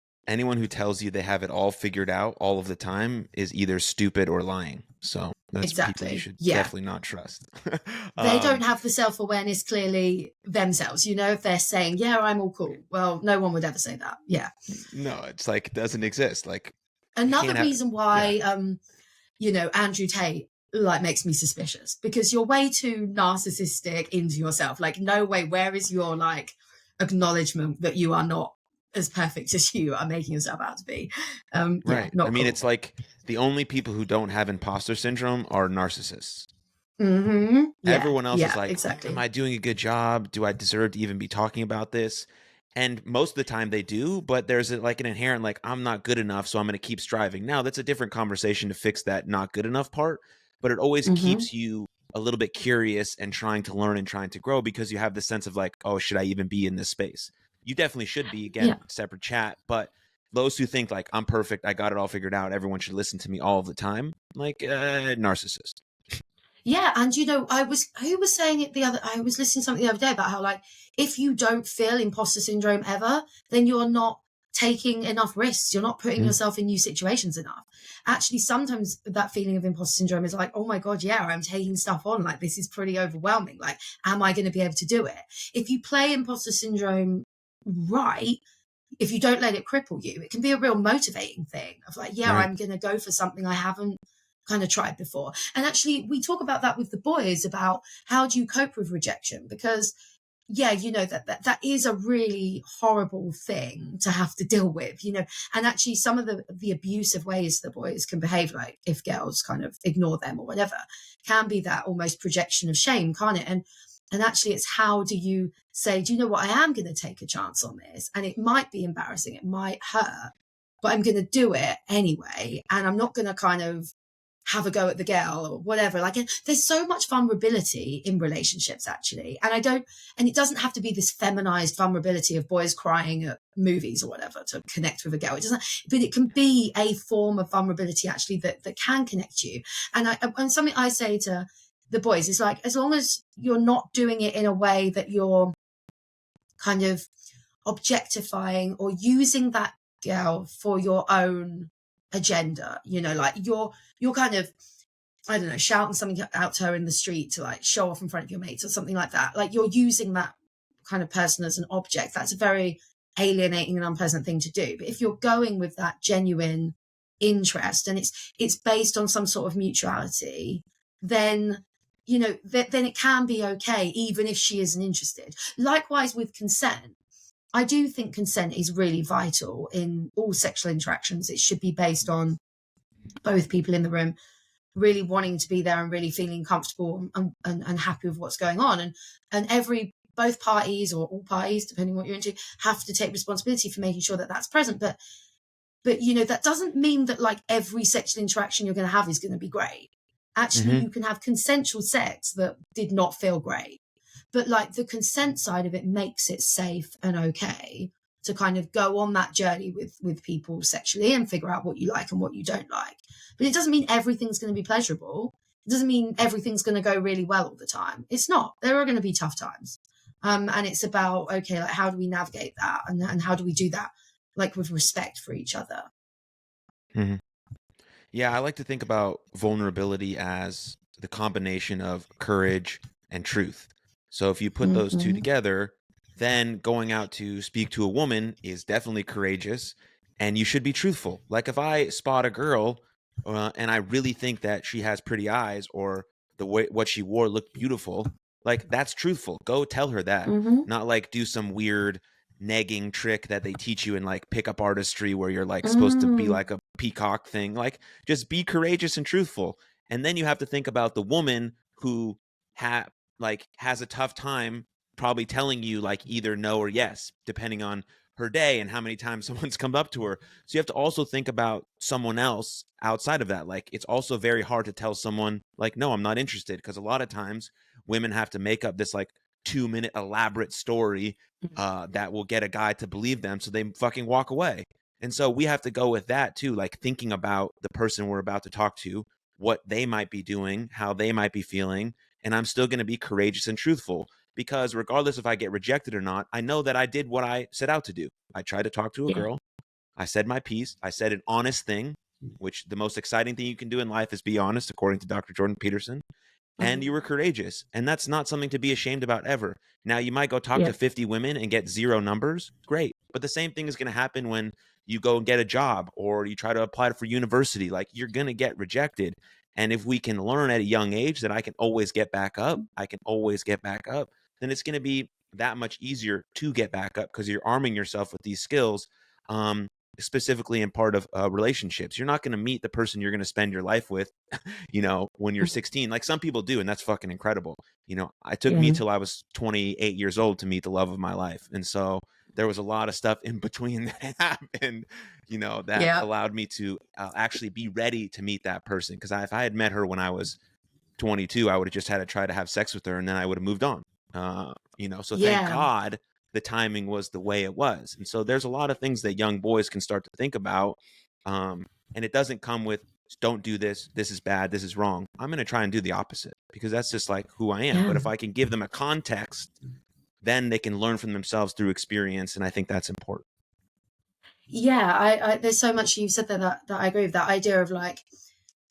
tells you they have it all figured out all of the time is either stupid or lying. So that's people you should definitely not trust. They don't have the self-awareness clearly themselves. You know, if they're saying, yeah, I'm all cool. Well, no one would ever say that. Yeah. No, it's like, it doesn't exist. Like, another reason why, you know, Andrew Tate like makes me suspicious, because you're way too narcissistic into yourself. Like, no way. Where is your like acknowledgement that you are not as perfect as you are making yourself out to be? Right. I mean, it's like the only people who don't have imposter syndrome are narcissists. Mm-hmm. Yeah, everyone else is like, exactly. am I doing a good job? Do I deserve to even be talking about this? And most of the time they do, but there's like an inherent, like, I'm not good enough, so I'm going to keep striving. Now, that's a different conversation to fix that not good enough part, but it always keeps you a little bit curious and trying to learn and trying to grow, because you have the sense of like, oh, should I even be in this space? You definitely should be, again, separate chat. But those who think like, I'm perfect, I got it all figured out, everyone should listen to me all the time, like, narcissist. Yeah, and you know, who was saying it I was listening to something the other day about how, like, if you don't feel imposter syndrome ever, then you're not taking enough risks. You're not putting yourself in new situations enough. Actually, sometimes that feeling of imposter syndrome is like, oh my God, yeah, I'm taking stuff on. Like, this is pretty overwhelming. Like, am I going to be able to do it? If you play imposter syndrome right, if you don't let it cripple you, it can be a real motivating thing of like, yeah, I'm going to go for something I haven't kind of tried before. And actually, we talk about that with the boys, about how do you cope with rejection? Because yeah, you know, that is a really horrible thing to have to deal with, you know. And actually, some of the abusive ways that boys can behave, like if girls kind of ignore them or whatever, can be that almost projection of shame, can't it? And actually, it's how do you say, do you know what, I am going to take a chance on this, and it might be embarrassing, it might hurt, but I'm going to do it anyway, and I'm not going to kind of have a go at the girl or whatever. Like, there's so much vulnerability in relationships, actually. And it doesn't have to be this feminized vulnerability of boys crying at movies or whatever to connect with a girl. It doesn't, but it can be a form of vulnerability actually that can connect you. And something I say to the boys is like, as long as you're not doing it in a way that you're kind of objectifying or using that girl for your own agenda, you know, like you're kind of, I don't know, shouting something out to her in the street to like show off in front of your mates or something like that. Like, you're using that kind of person as an object. That's a very alienating and unpleasant thing to do. But if you're going with that genuine interest and it's based on some sort of mutuality, then, you know, then it can be okay, even if she isn't interested. Likewise with consent. I do think consent is really vital in all sexual interactions. It should be based on both people in the room really wanting to be there and really feeling comfortable and happy with what's going on. And both parties or all parties, depending on what you're into, have to take responsibility for making sure that that's present. But you know, that doesn't mean that like every sexual interaction you're going to have is going to be great. Actually, you can have consensual sex that did not feel great. But like the consent side of it makes it safe and okay to kind of go on that journey with people sexually and figure out what you like and what you don't like. But it doesn't mean everything's going to be pleasurable. It doesn't mean everything's going to go really well all the time. It's not. There are going to be tough times. And it's about, okay, like how do we navigate that? And how do we do that like with respect for each other? Yeah, I like to think about vulnerability as the combination of courage and truth. So if you put those two together, then going out to speak to a woman is definitely courageous, and you should be truthful. Like if I spot a girl and I really think that she has pretty eyes, or the way what she wore looked beautiful, like that's truthful. Go tell her that, not like do some weird negging trick that they teach you in like pickup artistry where you're like supposed to be like a peacock thing. Like, just be courageous and truthful. And then you have to think about the woman who like has a tough time probably telling you like either no or yes, depending on her day and how many times someone's come up to her. So you have to also think about someone else outside of that. Like it's also very hard to tell someone like, no, I'm not interested, because a lot of times women have to make up this like 2-minute elaborate story that will get a guy to believe them, so they fucking walk away. And so we have to go with that too, like thinking about the person we're about to talk to, what they might be doing, how they might be feeling. And I'm still going to be courageous and truthful, because regardless if I get rejected or not, I know that I did what I set out to do. I tried to talk to a girl. I said my piece. I said an honest thing, which the most exciting thing you can do in life is be honest, according to Dr. Jordan Peterson. And you were courageous. And that's not something to be ashamed about ever. Now, you might go talk to 50 women and get 0 numbers. Great. But the same thing is going to happen when you go and get a job or you try to apply for university. Like, you're going to get rejected. And if we can learn at a young age that I can always get back up, then it's going to be that much easier to get back up, because you're arming yourself with these skills, specifically in part of relationships. You're not going to meet the person you're going to spend your life with, when you're 16. Like some people do, and that's fucking incredible. It took me till I was 28 years old to meet the love of my life. And so there was a lot of stuff in between that happened, that allowed me to actually be ready to meet that person. Because if I had met her when I was 22, I would have just had to try to have sex with her, and then I would have moved on. So thank God the timing was the way it was. And so there's a lot of things that young boys can start to think about. And it doesn't come with, don't do this. This is bad. This is wrong. I'm going to try and do the opposite, because that's just like who I am. But if I can give them a context, then they can learn from themselves through experience. And I think that's important. Yeah. There's so much you've said there that I agree with. That idea of like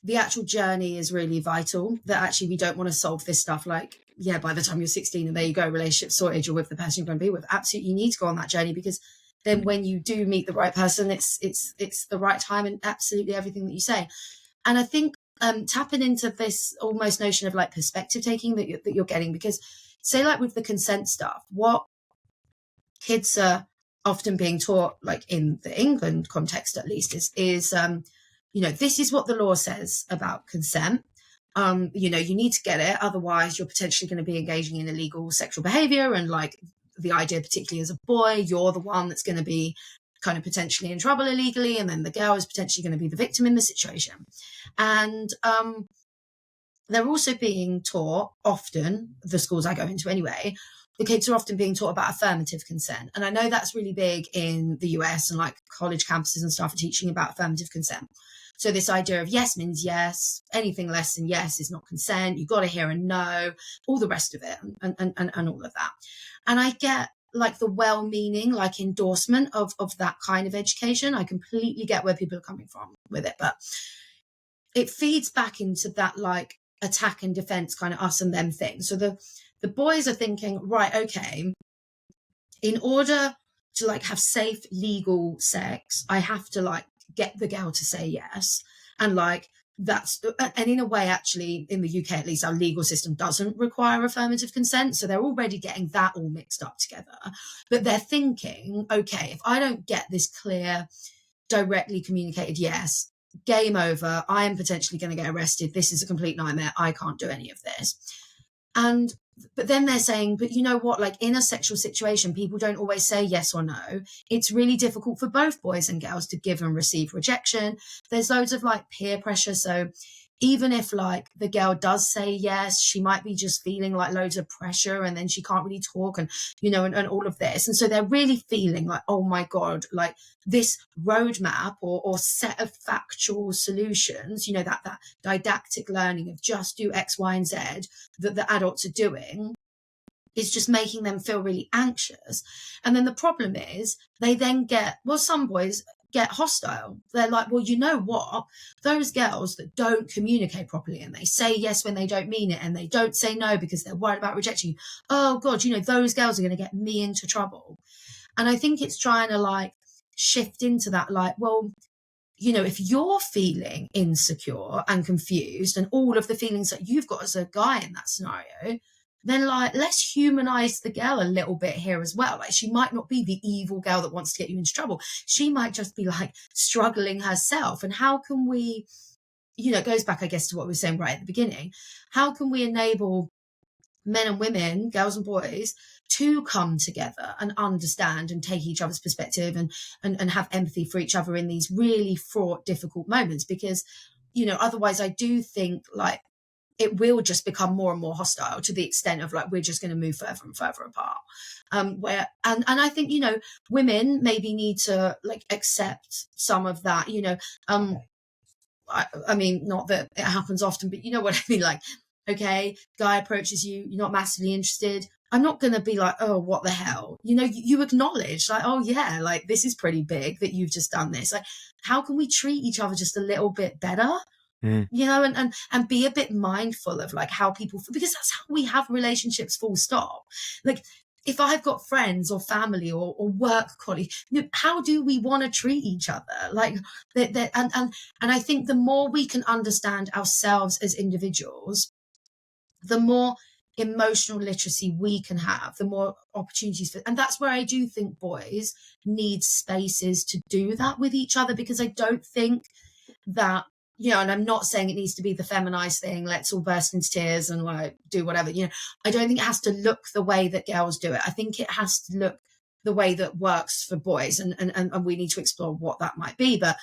the actual journey is really vital, that actually we don't want to solve this stuff like, by the time you're 16 and there you go, relationship sorted, you're with the person you're going to be with. Absolutely, you need to go on that journey, because then when you do meet the right person, it's the right time, and absolutely everything that you say. And I think tapping into this almost notion of like perspective taking that you're getting, because say like with the consent stuff, what kids are often being taught, like in the England context at least, is this is what the law says about consent. You need to get it, otherwise you're potentially going to be engaging in illegal sexual behavior. And like the idea, particularly as a boy, you're the one that's going to be kind of potentially in trouble illegally, and then the girl is potentially going to be the victim in the situation. And they're also being taught, often, the schools I go into anyway, the kids are often being taught about affirmative consent. And I know that's really big in the US, and like college campuses and stuff are teaching about affirmative consent. So this idea of yes means yes, anything less than yes is not consent. You've got to hear a no, all the rest of it, and all of that. And I get like the well-meaning, like endorsement of that kind of education. I completely get where people are coming from with it, but it feeds back into that like attack and defense kind of us and them thing. So the boys are thinking, right, okay, in order to like have safe legal sex, I have to like get the girl to say yes. And like and in a way, actually, in the UK, at least, our legal system doesn't require affirmative consent. So they're already getting that all mixed up together. But they're thinking, okay, if I don't get this clear, directly communicated yes, game over, I am potentially going to get arrested. This is a complete nightmare. I can't do any of this. But then they're saying, but you know what, like in a sexual situation, people don't always say yes or no. It's really difficult for both boys and girls to give and receive rejection. There's loads of like peer pressure. So even if like the girl does say yes, she might be just feeling like loads of pressure, and then she can't really talk, and and all of this. And so they're really feeling like, oh my God, like this roadmap or set of factual solutions, that didactic learning of just do X, Y, and Z that the adults are doing is just making them feel really anxious. And then the problem is they then some boys get hostile. They're like, well, you know what? Those girls that don't communicate properly and they say yes when they don't mean it, and they don't say no because they're worried about rejecting you. Oh God, those girls are going to get me into trouble. And I think it's trying to like shift into that, like, well, if you're feeling insecure and confused and all of the feelings that you've got as a guy in that scenario, then like let's humanize the girl a little bit here as well. Like she might not be the evil girl that wants to get you into trouble. She might just be like struggling herself. And how can we, it goes back, I guess, to what we were saying right at the beginning. How can we enable men and women, girls and boys, to come together and understand and take each other's perspective and have empathy for each other in these really fraught, difficult moments. Because, otherwise I do think like it will just become more and more hostile to the extent of like we're just going to move further and further apart. And I think women maybe need to like accept some of that. I mean, not that it happens often, but you know what I mean. Like, okay, guy approaches you, you're not massively interested. I'm not going to be like, oh, what the hell? You acknowledge like, oh yeah, like this is pretty big that you've just done this. Like, how can we treat each other just a little bit better? And be a bit mindful of like how people, because that's how we have relationships, full stop. Like if I've got friends or family or work colleagues, how do we want to treat each other? Like and I think the more we can understand ourselves as individuals, the more emotional literacy we can have, the more opportunities for, and that's where I do think boys need spaces to do that with each other, because I don't think that, and I'm not saying it needs to be the feminized thing, let's all burst into tears and like do whatever, I don't think it has to look the way that girls do it. I think it has to look the way that works for boys, and we need to explore what that might be. But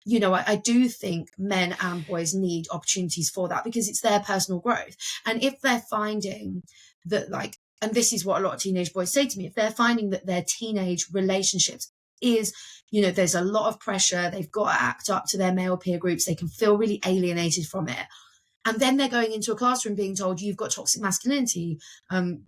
I do think men and boys need opportunities for that, because it's their personal growth. And if they're finding that like, and this is what a lot of teenage boys say to me, if they're finding that their teenage relationships is, there's a lot of pressure, they've got to act up to their male peer groups, they can feel really alienated from it. And then they're going into a classroom being told, you've got toxic masculinity,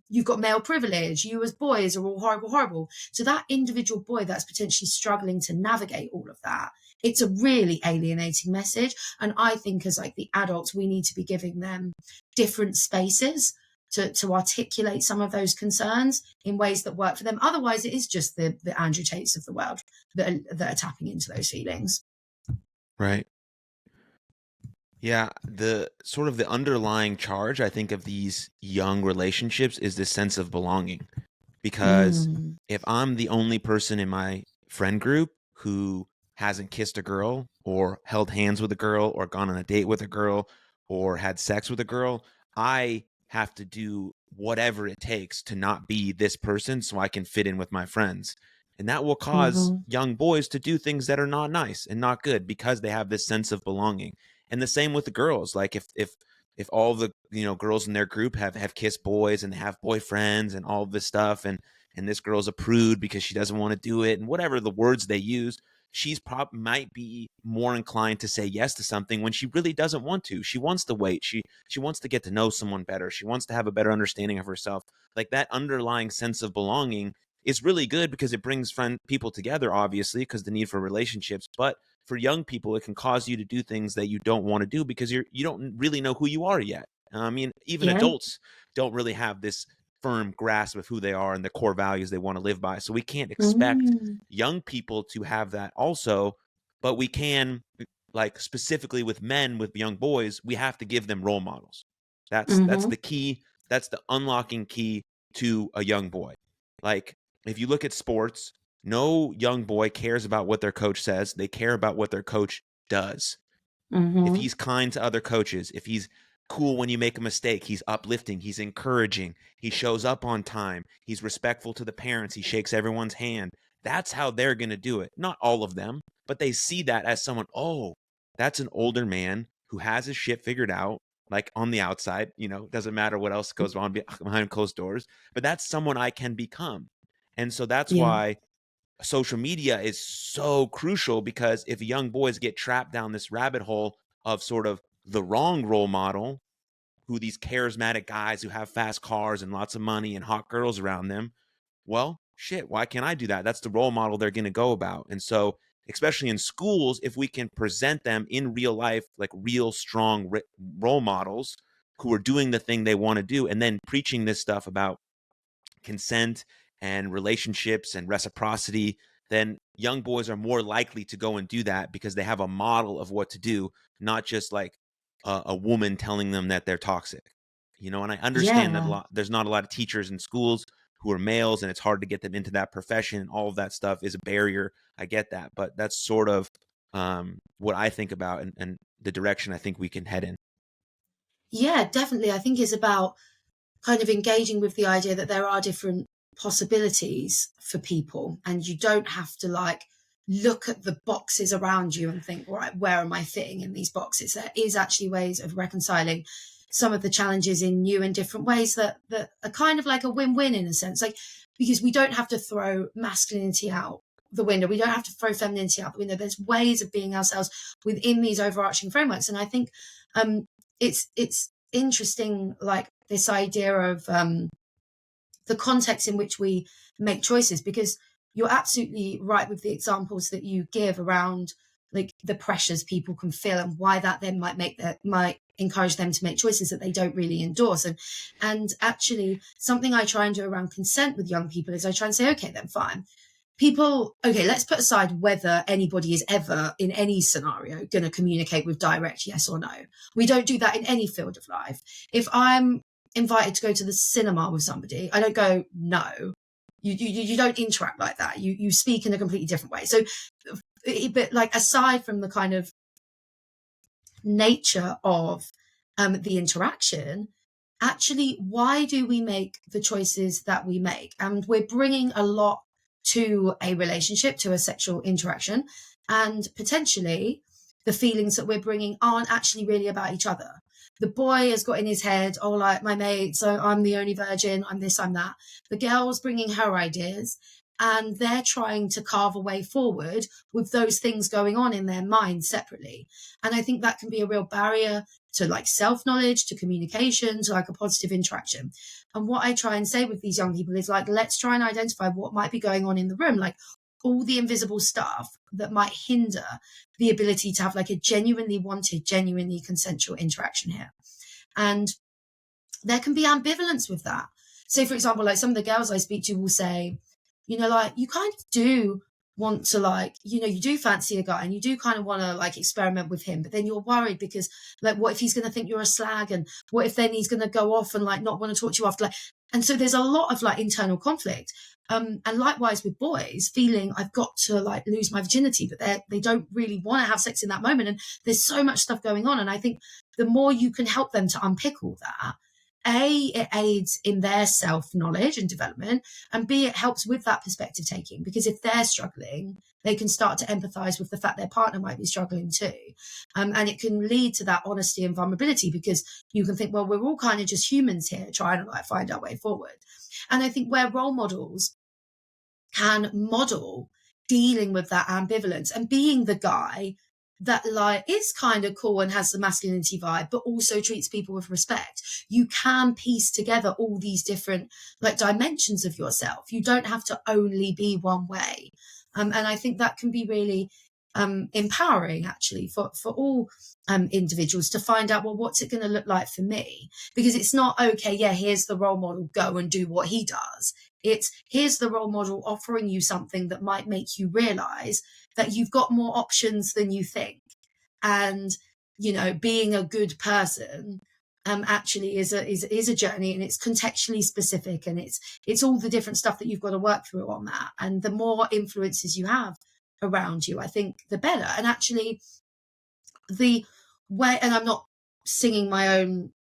you've got male privilege, you as boys are all horrible, horrible. So that individual boy that's potentially struggling to navigate all of that, it's a really alienating message. And I think as like the adults, we need to be giving them different spaces to articulate some of those concerns in ways that work for them. Otherwise, it is just the Andrew Tates of the world that are tapping into those feelings. Right. Yeah, the sort of the underlying charge, I think, of these young relationships is this sense of belonging. Because if I'm the only person in my friend group who hasn't kissed a girl or held hands with a girl or gone on a date with a girl or had sex with a girl, I have to do whatever it takes to not be this person so I can fit in with my friends. And that will cause young boys to do things that are not nice and not good because they have this sense of belonging. And the same with the girls. Like if all the girls in their group have kissed boys and they have boyfriends and all this stuff, and this girl's a prude because she doesn't want to do it, and whatever the words they use, she's might be more inclined to say yes to something when she really doesn't want to. She wants to wait. She wants to get to know someone better. She wants to have a better understanding of herself. Like that underlying sense of belonging is really good because it brings people together, obviously, because the need for relationships. But for young people, it can cause you to do things that you don't want to do because you don't really know who you are yet. I mean, even adults don't really have this firm grasp of who they are and the core values they want to live by. So we can't expect young people to have that also, but we can, like specifically with men, with young boys, we have to give them role models. That's the key. That's the unlocking key to a young boy. Like if you look at sports, no young boy cares about what their coach says. They care about what their coach does. If he's kind to other coaches, if he's cool when you make a mistake, he's uplifting, he's encouraging, he shows up on time, he's respectful to the parents, he shakes everyone's hand. That's how they're going to do it. Not all of them, but they see that as someone, oh, that's an older man who has his shit figured out, like on the outside, doesn't matter what else goes on behind closed doors, but that's someone I can become. And so that's why social media is so crucial, because if young boys get trapped down this rabbit hole of sort of the wrong role model, who these charismatic guys who have fast cars and lots of money and hot girls around them, well, shit, why can't I do that? That's the role model they're going to go about. And so, especially in schools, if we can present them in real life, like real strong role models who are doing the thing they want to do, and then preaching this stuff about consent and relationships and reciprocity, then young boys are more likely to go and do that because they have a model of what to do, not just like a woman telling them that they're toxic. And I understand that there's not a lot of teachers in schools who are males, and it's hard to get them into that profession. All of that stuff is a barrier. I get that, but that's sort of what I think about and the direction I think we can head in. Yeah, definitely. I think it's about kind of engaging with the idea that there are different possibilities for people, and you don't have to like look at the boxes around you and think, right, where am I fitting in these boxes? There is actually ways of reconciling some of the challenges in new and different ways that are kind of like a win-win in a sense, like, because we don't have to throw masculinity out the window. We don't have to throw femininity out the window. There's ways of being ourselves within these overarching frameworks. And I think it's interesting, like this idea of the context in which we make choices, because you're absolutely right with the examples that you give around like the pressures people can feel and why that then might encourage them to make choices that they don't really endorse. And actually something I try and do around consent with young people is I try and say, okay, then fine. Okay, let's put aside whether anybody is ever in any scenario going to communicate with direct yes or no. We don't do that in any field of life. If I'm invited to go to the cinema with somebody, I don't go, no. You don't interact like that. You speak in a completely different way. So, but like aside from the kind of nature of the interaction, actually, why do we make the choices that we make? And we're bringing a lot to a relationship, to a sexual interaction, and potentially the feelings that we're bringing aren't actually really about each other. The boy has got in his head, oh, like my mate, so I'm the only virgin, I'm this, I'm that. The girl's bringing her ideas, and they're trying to carve a way forward with those things going on in their mind separately. And I think that can be a real barrier to like self-knowledge, to communication, to like a positive interaction. And what I try and say with these young people is like, let's try and identify what might be going on in the room, like all the invisible stuff that might hinder the ability to have like a genuinely wanted, genuinely consensual interaction here. And there can be ambivalence with that. So for example, like some of the girls I speak to will say, you know, like you kind of do want to like, you know, you do fancy a guy and you do kind of want to like experiment with him, but then you're worried because like, what if he's going to think you're a slag? And what if then he's going to go off and like not want to talk to you after? Like, and so there's a lot of like internal conflict. And likewise with boys feeling I've got to like lose my virginity, but they don't really want to have sex in that moment. And there's so much stuff going on. And I think the more you can help them to unpick all that, A, it aids in their self-knowledge and development, and B, it helps with that perspective taking, because if they're struggling, they can start to empathize with the fact their partner might be struggling too. And it can lead to that honesty and vulnerability, because you can think, well, we're all kind of just humans here trying to like find our way forward. And I think where role models can model dealing with that ambivalence and being the guy that like is kind of cool and has the masculinity vibe, but also treats people with respect. You can piece together all these different like dimensions of yourself. You don't have to only be one way. And I think that can be really empowering actually for all individuals to find out, well, what's it going to look like for me? Because it's not, okay, yeah, here's the role model, go and do what he does. It's here's the role model offering you something that might make you realize that you've got more options than you think. And, you know, being a good person actually is a journey, and it's contextually specific, and it's all the different stuff that you've got to work through on that. And the more influences you have around you, I think the better. And actually the way, and I'm not singing my own,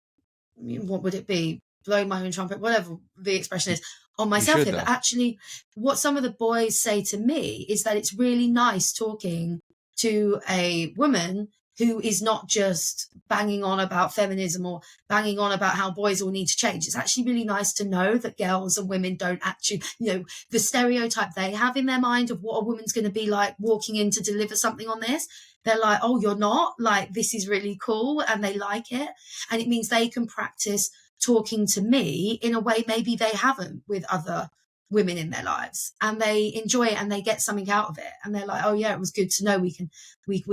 what would it be, blowing my own trumpet, whatever the expression is, on myself here, but actually what some of the boys say to me is that it's really nice talking to a woman who is not just banging on about feminism or banging on about how boys all need to change. It's actually really nice to know that girls and women don't actually, you know, the stereotype they have in their mind of what a woman's going to be like walking in to deliver something on this. They're like, oh, you're not, like, this is really cool, and they like it. And it means they can practice talking to me in a way maybe they haven't with other women in their lives, and they enjoy it and they get something out of it, and they're like, oh yeah, it was good to know we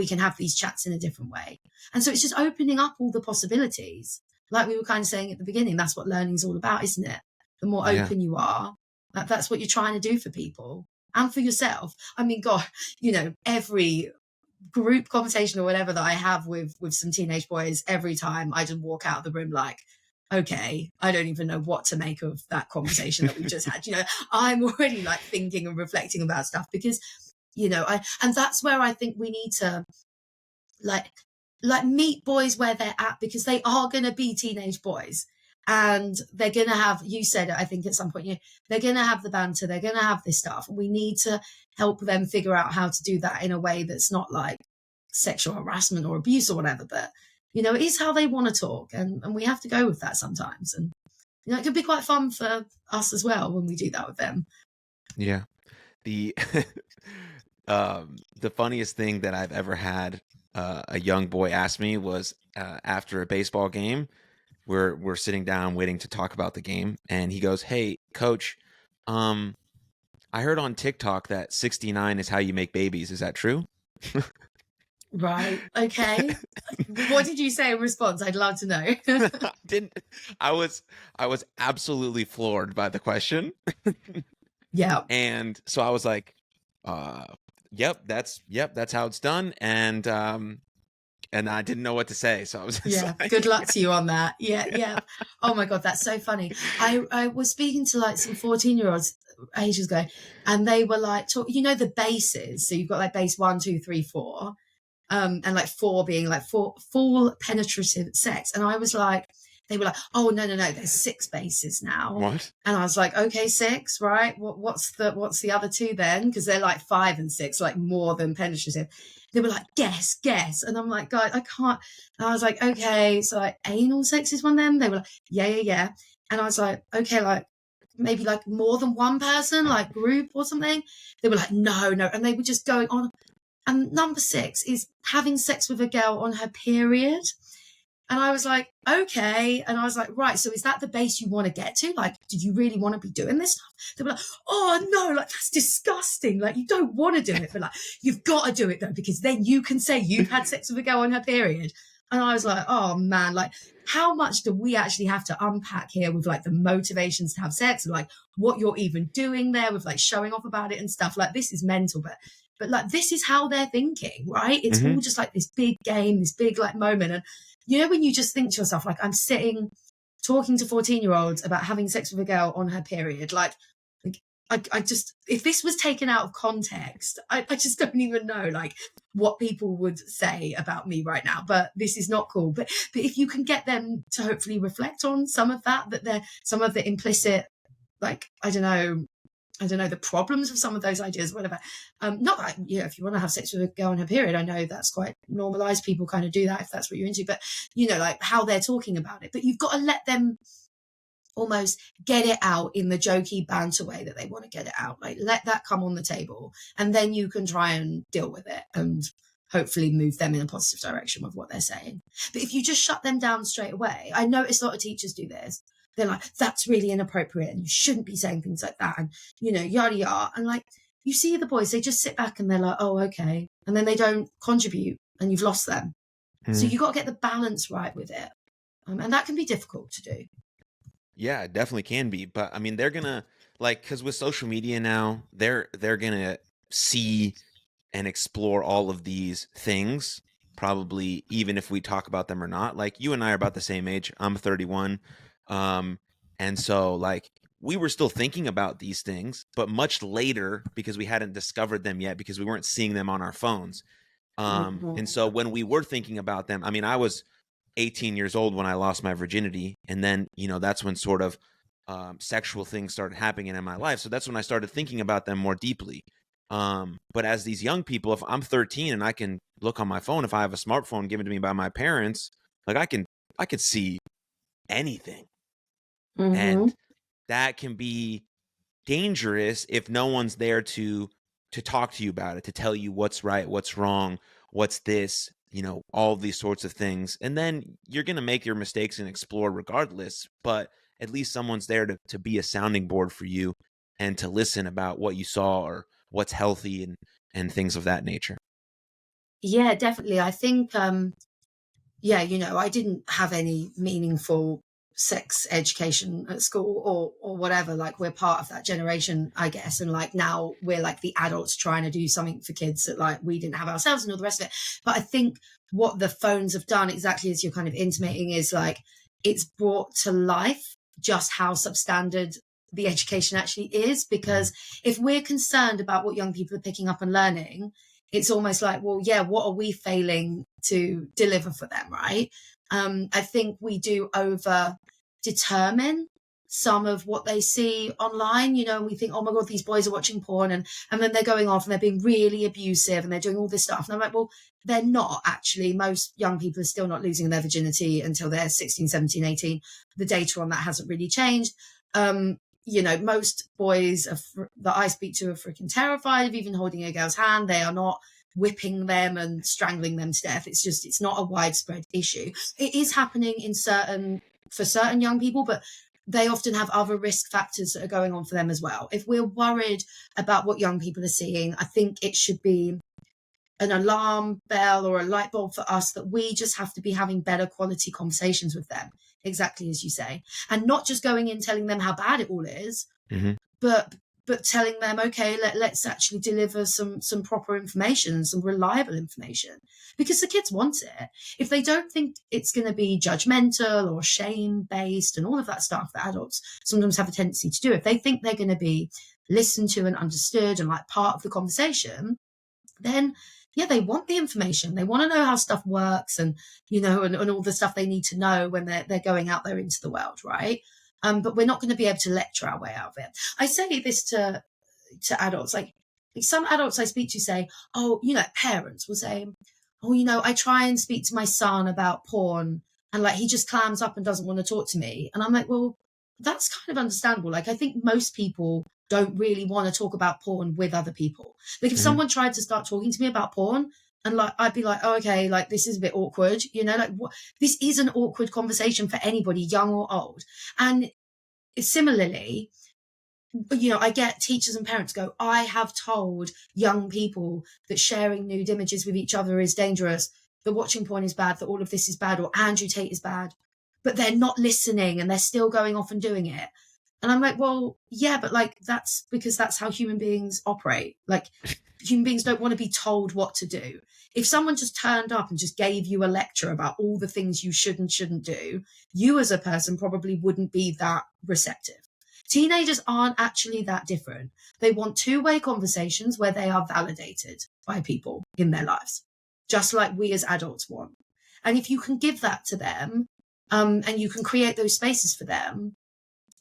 can have these chats in a different way. And so it's just opening up all the possibilities, like we were kind of saying at the beginning. That's what learning's all about, isn't it? The more open you are, that's what you're trying to do for people and for yourself. I mean, God, you know, every group conversation or whatever that I have with some teenage boys, every time I just walk out of the room like, okay, I don't even know what to make of that conversation that we just had. You know, I'm already like thinking and reflecting about stuff, because, you know, and that's where I think we need to like meet boys where they're at, because they are going to be teenage boys. And they're going to have, you said it, I think at some point, they're going to have the banter, they're going to have this stuff. We need to help them figure out how to do that in a way that's not like sexual harassment or abuse or whatever, but, it is how they want to talk. And we have to go with that sometimes. And, it can be quite fun for us as well when we do that with them. Yeah. The, the funniest thing that I've ever had a young boy ask me was after a baseball game, we're sitting down waiting to talk about the game, and he goes, "Hey, coach, I heard on TikTok that 69 is how you make babies. Is that true?" Right. Okay. What did you say in response? I'd love to know. I was absolutely floored by the question. Yeah. And so I was like, yep, that's how it's done. And I didn't know what to say. So I was just like, good luck to you on that. Yeah. Oh my God, that's so funny. I was speaking to like some 14-year-olds ages ago, and they were like, the bases. So you've got like base 1, 2, 3, 4. And like 4 being like full penetrative sex. And I was like, they were like, oh, no, there's 6 bases now. What? And I was like, okay, 6, right? What's the other 2 then? Because they're like 5 and 6, like more than penetrative. They were like, guess. And I'm like, guys, I can't. And I was like, okay, so like anal sex is one of them. They were like, yeah. And I was like, okay, like maybe like more than one person, like group or something. They were like, no. And they were just going on. And number 6 is having sex with a girl on her period. And I was like, okay. And I was like, right, so is that the base you want to get to? Like, do you really want to be doing this stuff? They were like, oh, no, like, that's disgusting. Like, you don't want to do it. But like, you've got to do it, though, because then you can say you've had sex with a girl on her period. And I was like, oh, man, like, how much do we actually have to unpack here with like the motivations to have sex and like what you're even doing there with like showing off about it and stuff? Like, this is mental. But like, this is how they're thinking, right? It's all just like this big game, this big like moment. And when you just think to yourself, like, I'm sitting talking to 14-year-olds about having sex with a girl on her period, like I just, if this was taken out of context, I just don't even know like what people would say about me right now. But this is not cool. But if you can get them to hopefully reflect on some of that they're some of the implicit, like, I don't know, the problems of some of those ideas, whatever. Not that, if you want to have sex with a girl on her period, I know that's quite normalized. People kind of do that if that's what you're into, but like how they're talking about it. But you've got to let them almost get it out in the jokey banter way that they want to get it out. Like, let that come on the table, and then you can try and deal with it and hopefully move them in a positive direction with what they're saying. But if you just shut them down straight away, I notice a lot of teachers do this. They're like, that's really inappropriate and you shouldn't be saying things like that, and yada yada. And like, you see the boys, they just sit back and they're like, oh, okay, and then they don't contribute and you've lost them. So you got to get the balance right with it, and that can be difficult to do. Yeah, it definitely can be. But I mean, they're gonna, like, because with social media now, they're gonna see and explore all of these things, probably even if we talk about them or not. Like, you and I are about the same age. I'm 31. And so like we were still thinking about these things, but much later because we hadn't discovered them yet, because we weren't seeing them on our phones. And so when we were thinking about them, I mean, I was 18 years old when I lost my virginity. And then, that's when sort of sexual things started happening in my life. So that's when I started thinking about them more deeply. But as these young people, if I'm 13 and I can look on my phone, if I have a smartphone given to me by my parents, like I could see anything. And that can be dangerous if no one's there to talk to you about it, to tell you what's right, what's wrong, what's this, all these sorts of things. And then you're going to make your mistakes and explore regardless, but at least someone's there to be a sounding board for you and to listen about what you saw or what's healthy and things of that nature. Yeah, definitely. I think, I didn't have any meaningful sex education at school or whatever. Like, we're part of that generation, I guess. And like, now we're like the adults trying to do something for kids that like we didn't have ourselves and all the rest of it. But I think what the phones have done, exactly as you're kind of intimating, is like, it's brought to life just how substandard the education actually is. Because if we're concerned about what young people are picking up and learning, it's almost like, well, yeah, what are we failing to deliver for them, right? I think we do determine some of what they see online, you know, and we think, oh my God, these boys are watching porn, and then they're going off and they're being really abusive and they're doing all this stuff. And I'm like, well, they're not actually. Most young people are still not losing their virginity until they're 16, 17, 18. The data on that hasn't really changed. You know, most boys that I speak to are freaking terrified of even holding a girl's hand. They are not whipping them and strangling them to death. It's not a widespread issue. It is happening for certain young people, but they often have other risk factors that are going on for them as well. If we're worried about what young people are seeing, I think it should be an alarm bell or a light bulb for us that we just have to be having better quality conversations with them, exactly as you say, and not just going in telling them how bad it all is, but telling them, okay, let's actually deliver some proper information, some reliable information, because the kids want it. If they don't think it's going to be judgmental or shame-based and all of that stuff that adults sometimes have a tendency to do, if they think they're going to be listened to and understood and like part of the conversation, then yeah, they want the information. They want to know how stuff works and, you know, and all the stuff they need to know when they're going out there into the world, right? But we're not going to be able to lecture our way out of it. I say this to adults, like some adults I speak to say, oh, you know, parents will say, oh, you know, I try and speak to my son about porn and like he just clams up and doesn't want to talk to me. And I'm like, well, that's kind of understandable. Like, I think most people don't really want to talk about porn with other people. Like if someone tried to start talking to me about porn, and like, I'd be like, oh, okay, like this is a bit awkward, you know, like this is an awkward conversation for anybody, young or old. And similarly, you know, I get teachers and parents go, I have told young people that sharing nude images with each other is dangerous, that watching porn is bad, that all of this is bad, or Andrew Tate is bad, but they're not listening and they're still going off and doing it. And I'm like, well, yeah, but like, that's because that's how human beings operate. Like human beings don't want to be told what to do. If someone just turned up and just gave you a lecture about all the things you should and shouldn't do, you as a person probably wouldn't be that receptive. Teenagers aren't actually that different. They want two-way conversations where they are validated by people in their lives, just like we as adults want. And if you can give that to them, and you can create those spaces for them,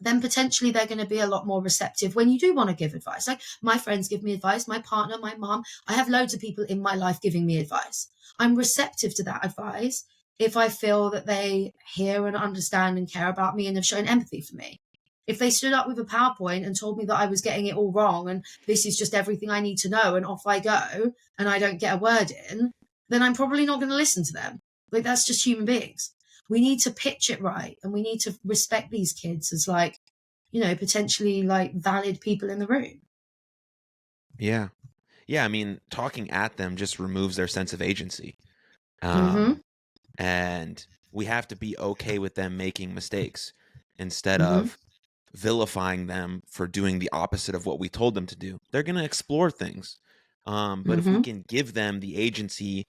then potentially they're going to be a lot more receptive when you do want to give advice. Like my friends give me advice, my partner, my mom. I have loads of people in my life giving me advice. I'm receptive to that advice if I feel that they hear and understand and care about me and have shown empathy for me. If they stood up with a PowerPoint and told me that I was getting it all wrong and this is just everything I need to know and off I go and I don't get a word in, then I'm probably not going to listen to them. Like that's just human beings. We need to pitch it right, and we need to respect these kids as like, you know, potentially like valid people in the room. Yeah. Yeah. I mean, talking at them just removes their sense of agency. And we have to be okay with them making mistakes instead of vilifying them for doing the opposite of what we told them to do. They're going to explore things. But if we can give them the agency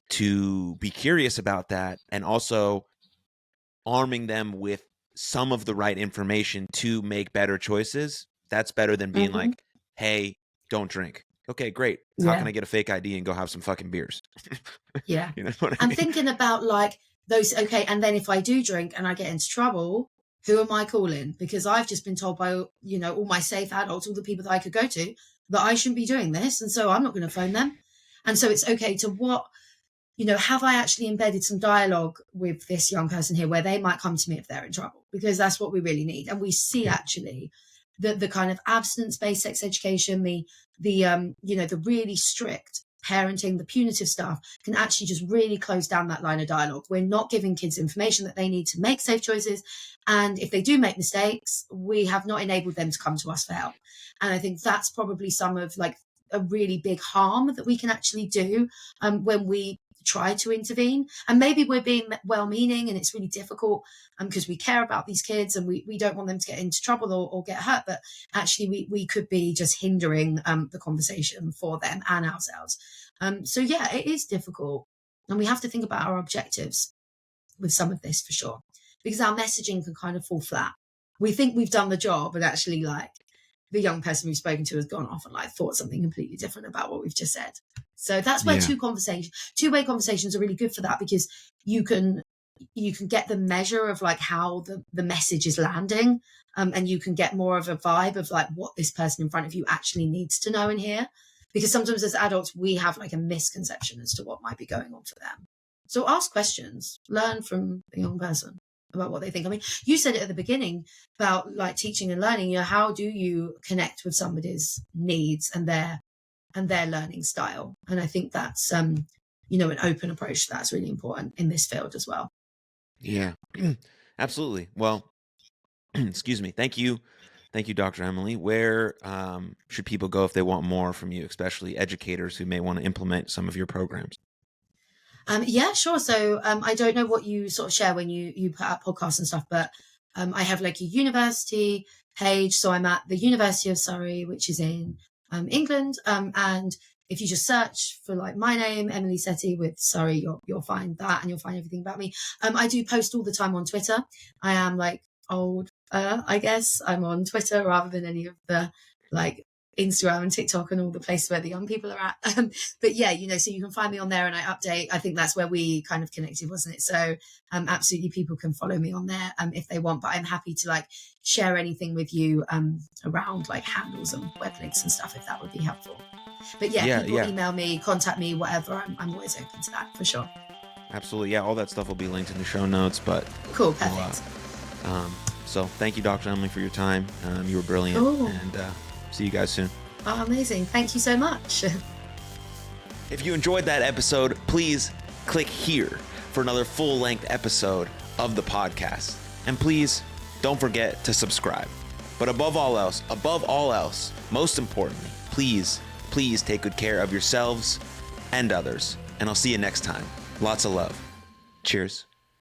to be curious about that, and also arming them with some of the right information to make better choices, that's better than being like, hey, don't drink. Okay, great. How can I get a fake ID and go have some fucking beers? Yeah. You know what I I'm mean? thinking about like those, okay, and then if I do drink and I get into trouble, who am I calling? Because I've just been told by, you know, all my safe adults, all the people that I could go to, that I shouldn't be doing this. And so I'm not going to phone them. And so it's okay to what, you know, have I actually embedded some dialogue with this young person here where they might come to me if they're in trouble? Because that's what we really need. And we see actually the kind of abstinence-based sex education, the you know, the really strict parenting, the punitive stuff can actually just really close down that line of dialogue. We're not giving kids information that they need to make safe choices. And if they do make mistakes, we have not enabled them to come to us for help. And I think that's probably some of like a really big harm that we can actually do when we try to intervene. And maybe we're being well-meaning and it's really difficult because we care about these kids and we don't want them to get into trouble or get hurt, but actually we could be just hindering the conversation for them and ourselves. So yeah, it is difficult, and we have to think about our objectives with some of this for sure, because our messaging can kind of fall flat. We think we've done the job, and actually like the young person we've spoken to has gone off and like thought something completely different about what we've just said. So that's where two-way conversations are really good for that, because you can you can get the measure of like how the message is landing, and you can get more of a vibe of like what this person in front of you actually needs to know and hear. Because sometimes as adults, we have like a misconception as to what might be going on for them. So ask questions, learn from the young person about what they think. I mean, you said it at the beginning about like teaching and learning, you know, how do you connect with somebody's needs and their learning style? And I think that's, you know, an open approach that's really important in this field as well. Yeah, absolutely. Well, excuse me. Thank you. Thank you, Dr. Emily. Where should people go if they want more from you, especially educators who may want to implement some of your programs? Yeah, sure. So I don't know what you sort of share when you put out podcasts and stuff, but I have like a university page. So I'm at the University of Surrey, which is in England. And if you just search for like my name, Emily Setty with Surrey, you'll find that, and you'll find everything about me. I do post all the time on Twitter. I am like old, I guess. I'm on Twitter rather than any of the like Instagram and TikTok and all the places where the young people are at. But yeah, you know, so you can find me on there and I update. I think that's where we kind of connected, wasn't it? So absolutely people can follow me on there if they want, but I'm happy to like share anything with you around like handles and web links and stuff if that would be helpful. But yeah, people email me, contact me, whatever. I'm always open to that for sure. Absolutely. Yeah, all that stuff will be linked in the show notes, but cool, perfect. So thank you, Dr. Emily, for your time. You were brilliant. Cool. And see you guys soon. Oh, amazing. Thank you so much. If you enjoyed that episode, please click here for another full-length episode of the podcast. And please don't forget to subscribe. But above all else, most importantly, please take good care of yourselves and others. And I'll see you next time. Lots of love. Cheers.